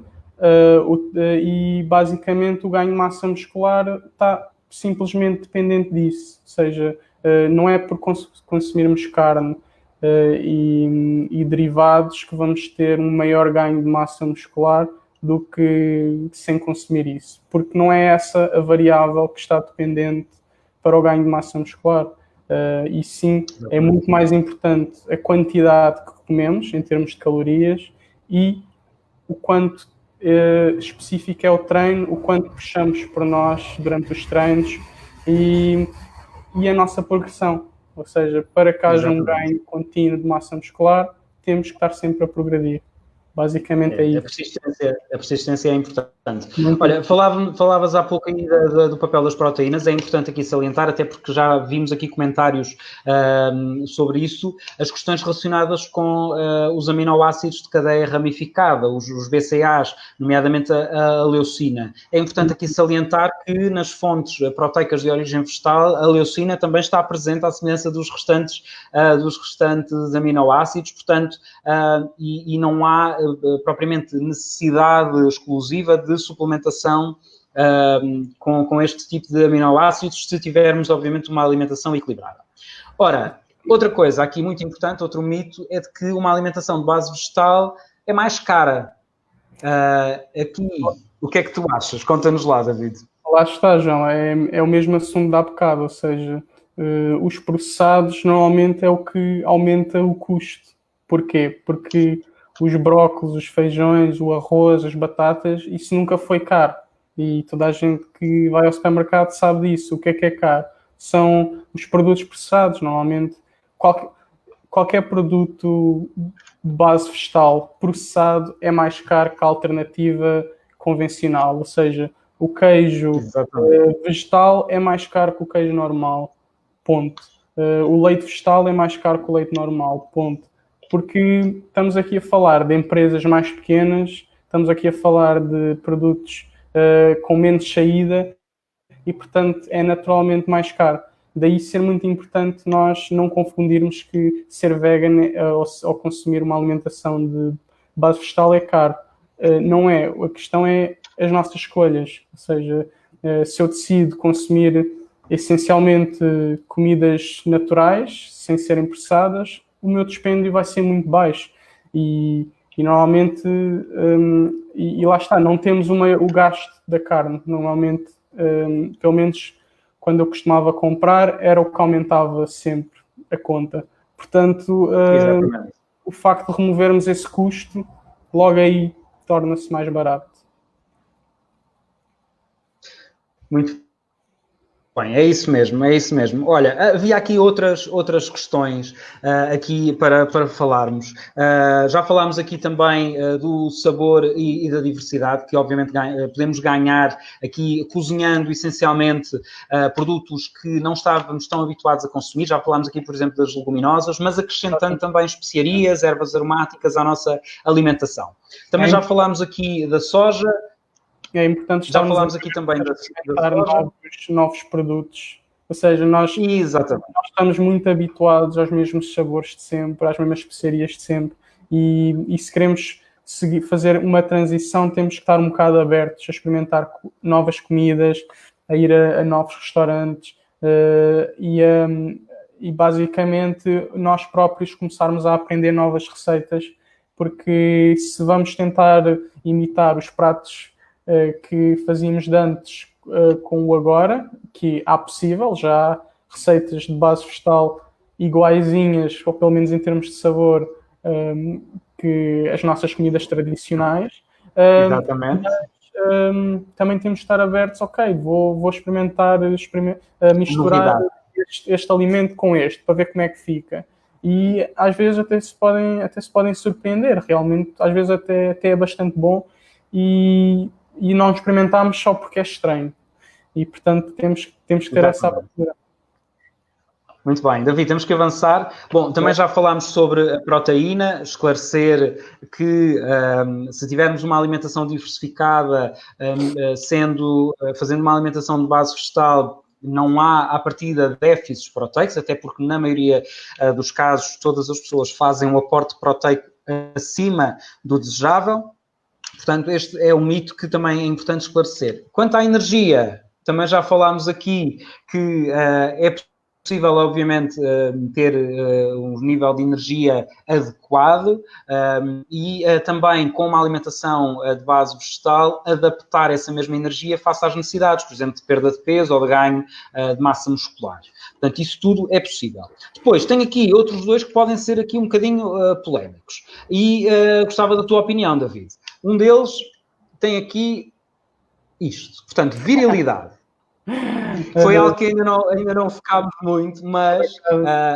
E basicamente o ganho de massa muscular está simplesmente dependente disso, ou seja, não é por consumirmos carne e derivados que vamos ter um maior ganho de massa muscular do que sem consumir isso, porque não é essa a variável que está dependente para o ganho de massa muscular. E sim, é muito mais importante a quantidade que comemos em termos de calorias e o quanto específico é o treino, o quanto puxamos por nós durante os treinos e a nossa progressão. Ou seja, para que haja um ganho contínuo de massa muscular, temos que estar sempre a progredir. Basicamente é isso. A persistência é importante. Olha, falavas há pouco aí do papel das proteínas, é importante aqui salientar, até porque já vimos aqui comentários sobre isso, as questões relacionadas com os aminoácidos de cadeia ramificada, os BCAAs, nomeadamente a leucina. É importante aqui salientar que nas fontes proteicas de origem vegetal, a leucina também está presente à semelhança dos restantes aminoácidos, portanto, e não há propriamente necessidade exclusiva de suplementação com este tipo de aminoácidos, se tivermos, obviamente, uma alimentação equilibrada. Ora, outra coisa aqui muito importante, outro mito, é de que uma alimentação de base vegetal é mais cara. Aqui, o que é que tu achas? Conta-nos lá, David. Lá está, João, é o mesmo assunto da bocado, ou seja, os processados normalmente é o que aumenta o custo. Porquê? Porque os brócolos, os feijões, o arroz, as batatas, isso nunca foi caro. E toda a gente que vai ao supermercado sabe disso. O que é caro? São os produtos processados. Normalmente, qualquer produto de base vegetal processado é mais caro que a alternativa convencional. Ou seja, o queijo vegetal é mais caro que o queijo normal. Ponto. O leite vegetal é mais caro que o leite normal. Ponto. Porque estamos aqui a falar de empresas mais pequenas, estamos aqui a falar de produtos com menos saída e, portanto, é naturalmente mais caro. Daí ser muito importante nós não confundirmos que ser vegan ou consumir uma alimentação de base vegetal é caro. Não é. A questão é as nossas escolhas. Ou seja, se eu decido consumir essencialmente comidas naturais, sem serem processadas, o meu dispêndio vai ser muito baixo e normalmente e lá está, não temos o gasto da carne normalmente, pelo menos quando eu costumava comprar era o que aumentava sempre a conta, portanto o facto de removermos esse custo logo aí torna-se mais barato. Muito bem, é isso mesmo. Olha, havia aqui outras questões aqui para falarmos. Já falámos aqui também do sabor e da diversidade, que obviamente podemos ganhar aqui cozinhando essencialmente produtos que não estávamos tão habituados a consumir. Já falámos aqui, por exemplo, das leguminosas, mas acrescentando também especiarias, ervas aromáticas à nossa alimentação. Também já falámos aqui da soja. É importante já falámos aqui também de novos produtos. Ou seja, nós estamos muito habituados aos mesmos sabores de sempre, às mesmas especiarias de sempre. E se queremos fazer uma transição, temos que estar um bocado abertos a experimentar novas comidas, a ir a novos restaurantes e basicamente nós próprios começarmos a aprender novas receitas, porque se vamos tentar imitar os pratos que fazíamos de antes com o agora, que há possível, já há receitas de base vegetal iguaizinhas, ou pelo menos em termos de sabor, que as nossas comidas tradicionais. Exatamente. Mas, também temos de estar abertos, vou experimentar misturar este alimento com este, para ver como é que fica. E às vezes até se podem surpreender, realmente, às vezes até é bastante bom e não experimentamos só porque é estranho. E, portanto, temos que ter essa abertura. Muito bem, David, temos que avançar. Bom, também já falámos sobre a proteína, esclarecer que se tivermos uma alimentação diversificada, fazendo uma alimentação de base vegetal, não há, à partida, déficits proteicos, até porque, na maioria dos casos, todas as pessoas fazem um aporte proteico acima do desejável. Portanto, este é um mito que também é importante esclarecer. Quanto à energia, também já falámos aqui que é possível, obviamente, ter um nível de energia adequado e também, com uma alimentação de base vegetal, adaptar essa mesma energia face às necessidades, por exemplo, de perda de peso ou de ganho de massa muscular. Portanto, isso tudo é possível. Depois, tenho aqui outros dois que podem ser aqui um bocadinho polémicos. E gostava da tua opinião, David. Um deles tem aqui isto. Portanto, virilidade. Foi algo que ainda não focámos muito, mas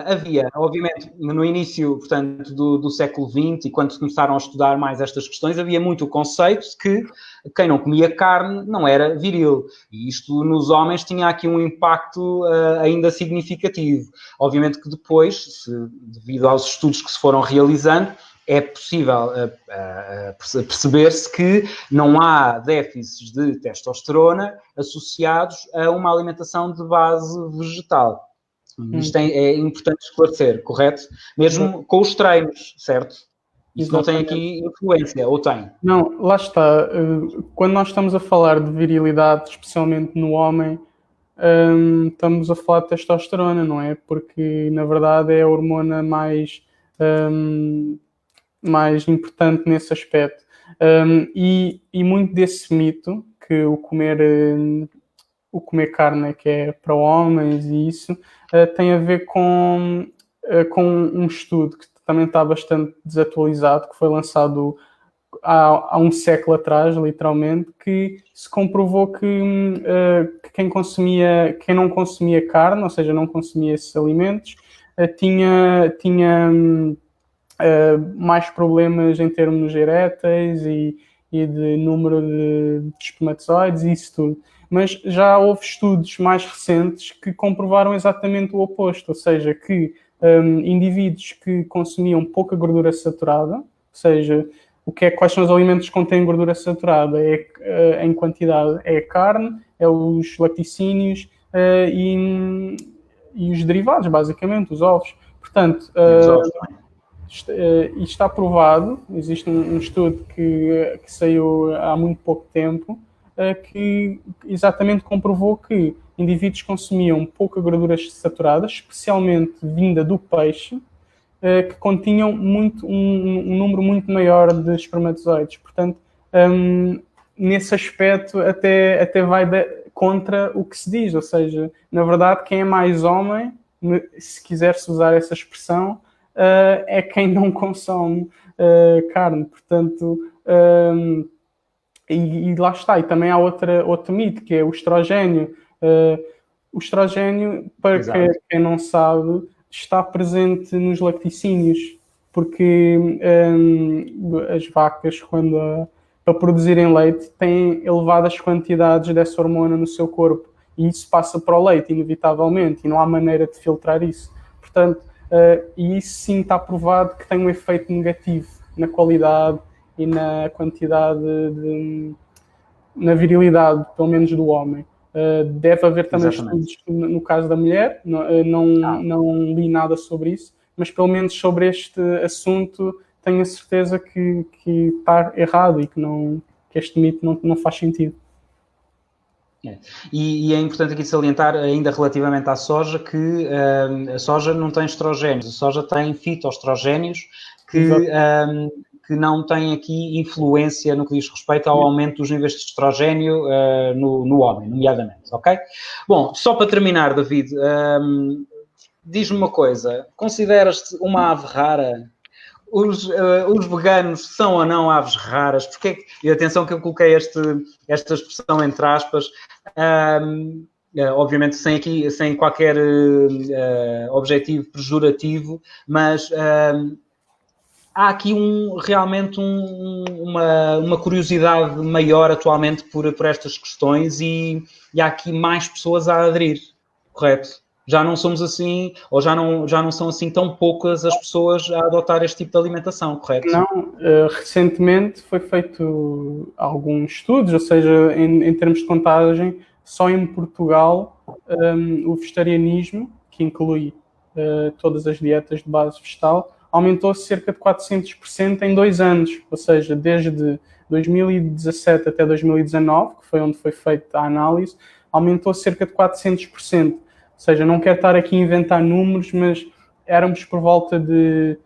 havia, obviamente, no início, portanto, do século XX, e quando começaram a estudar mais estas questões, havia muito o conceito de que quem não comia carne não era viril. E isto nos homens tinha aqui um impacto ainda significativo. Obviamente que depois, devido aos estudos que se foram realizando, é possível perceber-se que não há déficits de testosterona associados a uma alimentação de base vegetal. Isto é importante esclarecer, correto? Mesmo com os treinos, certo? Isso não tem aqui influência, ou tem? Não, lá está. Quando nós estamos a falar de virilidade, especialmente no homem, estamos a falar de testosterona, não é? Porque, na verdade, é a hormona mais importante nesse aspecto. E muito desse mito que o comer carne que é para homens e isso tem a ver com um estudo que também está bastante desatualizado, que foi lançado há um século atrás, literalmente, que se comprovou que quem não consumia carne, ou seja, não consumia esses alimentos, tinha mais problemas em termos eréteis e de número de espermatozoides e isso tudo. Mas já houve estudos mais recentes que comprovaram exatamente o oposto, ou seja, que indivíduos que consumiam pouca gordura saturada, ou seja, quais são os alimentos que contêm gordura saturada? Em quantidade é a carne, é os laticínios e os derivados, basicamente, os ovos. Portanto, isto está provado, existe um estudo que saiu há muito pouco tempo, que exatamente comprovou que indivíduos consumiam pouca gordura saturada, especialmente vinda do peixe, que continham um número muito maior de espermatozoides. Portanto, nesse aspecto até vai contra o que se diz, ou seja, na verdade, quem é mais homem, se quiser-se usar essa expressão, é quem não consome carne. Portanto, e lá está. E também há outro mito, que é o estrogênio. O estrogênio, para quem não sabe, está presente nos laticínios, porque as vacas, para produzirem leite, têm elevadas quantidades dessa hormona no seu corpo. E isso passa para o leite, inevitavelmente, e não há maneira de filtrar isso. Portanto, e isso sim está provado que tem um efeito negativo na qualidade e na quantidade na virilidade, pelo menos do homem. Deve haver também estudos no caso da mulher, não li nada sobre isso, mas pelo menos sobre este assunto tenho a certeza que está errado e que este mito não faz sentido. E é importante aqui salientar, ainda relativamente à soja, que a soja não tem estrogénios, a soja tem fitoestrogénios que não têm aqui influência no que diz respeito ao aumento dos níveis de estrogénio no homem, nomeadamente, ok? Bom, só para terminar, David, diz-me uma coisa, consideras-te uma ave rara? Os veganos são ou não aves raras? E atenção que eu coloquei esta expressão entre aspas, obviamente sem qualquer objetivo pejorativo, mas há aqui realmente uma curiosidade maior atualmente por estas questões e há aqui mais pessoas a aderir, correto? Já não somos assim, ou já não são assim tão poucas as pessoas a adotar este tipo de alimentação, correto? Não, recentemente foi feito alguns estudos, ou seja, em termos de contagem, só em Portugal o vegetarianismo, que inclui todas as dietas de base vegetal, aumentou cerca de 400% em 2 anos, ou seja, desde 2017 até 2019, que foi onde foi feita a análise, aumentou cerca de 400%. Ou seja, não quero estar aqui a inventar números, mas éramos por volta de...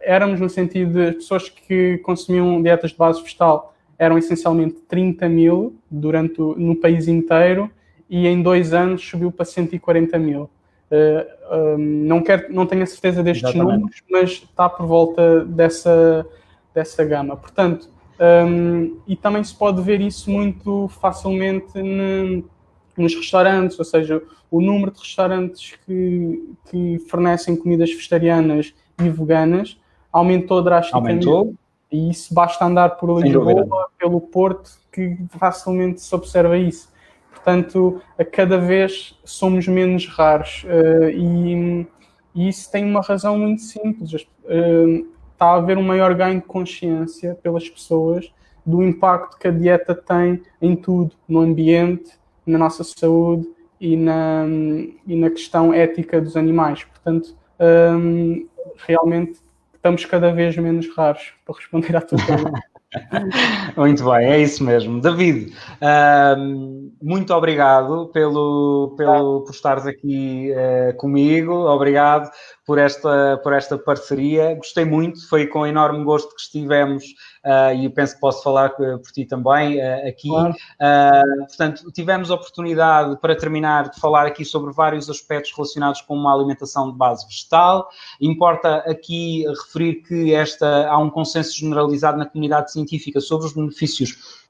Éramos no sentido de as pessoas que consumiam dietas de base vegetal eram essencialmente 30 mil no país inteiro, e em 2 anos subiu para 140 mil. Não tenho a certeza destes números, mas está por volta dessa gama. Portanto, e também se pode ver isso muito facilmente nos restaurantes, ou seja, o número de restaurantes que fornecem comidas vegetarianas e veganas aumentou drasticamente. E isso basta andar por Lisboa, pelo Porto, que facilmente se observa isso. Portanto, a cada vez somos menos raros. E isso tem uma razão muito simples. Está a haver um maior ganho de consciência pelas pessoas do impacto que a dieta tem em tudo, no ambiente, na nossa saúde e na questão ética dos animais. Portanto, realmente estamos cada vez menos raros, para responder à tua pergunta. Muito bem, é isso mesmo. David, muito obrigado por estares aqui comigo, obrigado por esta parceria. Gostei muito, foi com enorme gosto que estivemos e penso que posso falar por ti também aqui. Claro. Portanto, tivemos a oportunidade, para terminar, de falar aqui sobre vários aspectos relacionados com uma alimentação de base vegetal. Importa aqui referir que há um consenso generalizado na comunidade científica sobre os benefícios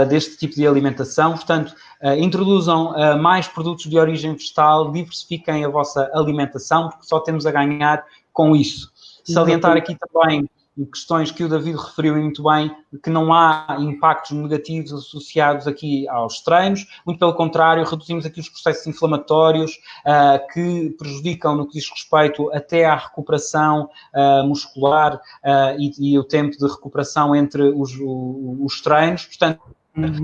deste tipo de alimentação. Portanto, introduzam mais produtos de origem vegetal, diversifiquem a vossa alimentação, porque só temos a ganhar com isso. Salientar aqui também questões que o David referiu muito bem, que não há impactos negativos associados aqui aos treinos, muito pelo contrário, reduzimos aqui os processos inflamatórios que prejudicam no que diz respeito até à recuperação muscular e o tempo de recuperação entre os treinos. Portanto,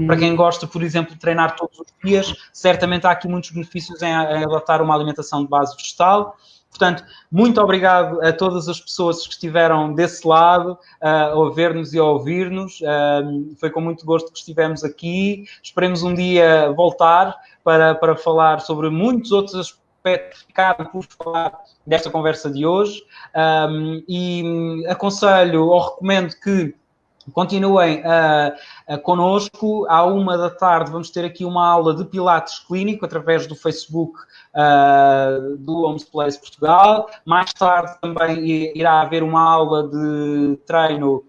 para quem gosta, por exemplo, de treinar todos os dias, certamente há aqui muitos benefícios em adotar uma alimentação de base vegetal. Portanto, muito obrigado a todas as pessoas que estiveram desse lado, a ver-nos e a ouvir-nos. Foi com muito gosto que estivemos aqui. Esperemos um dia voltar para falar sobre muitos outros aspectos que ficaram por falar desta conversa de hoje. E aconselho ou recomendo que continuem connosco. À 13h vamos ter aqui uma aula de Pilates clínico através do Facebook do Homeplace Portugal. Mais tarde também irá haver uma aula de treino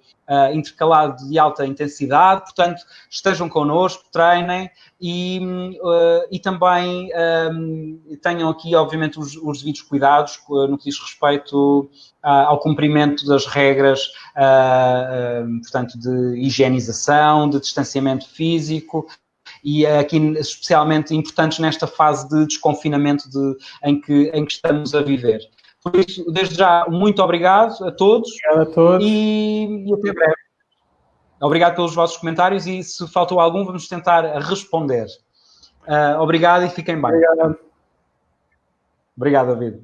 intercalado de alta intensidade. Portanto, estejam connosco, treinem e também tenham aqui, obviamente, os devidos cuidados no que diz respeito ao cumprimento das regras, portanto, de higienização, de distanciamento físico, e aqui especialmente importantes nesta fase de desconfinamento em que estamos a viver. Por isso, desde já, muito obrigado a todos. Obrigado a todos. E até breve. Obrigado pelos vossos comentários e, se faltou algum, vamos tentar responder. Obrigado e fiquem bem. Obrigado. Obrigado, David.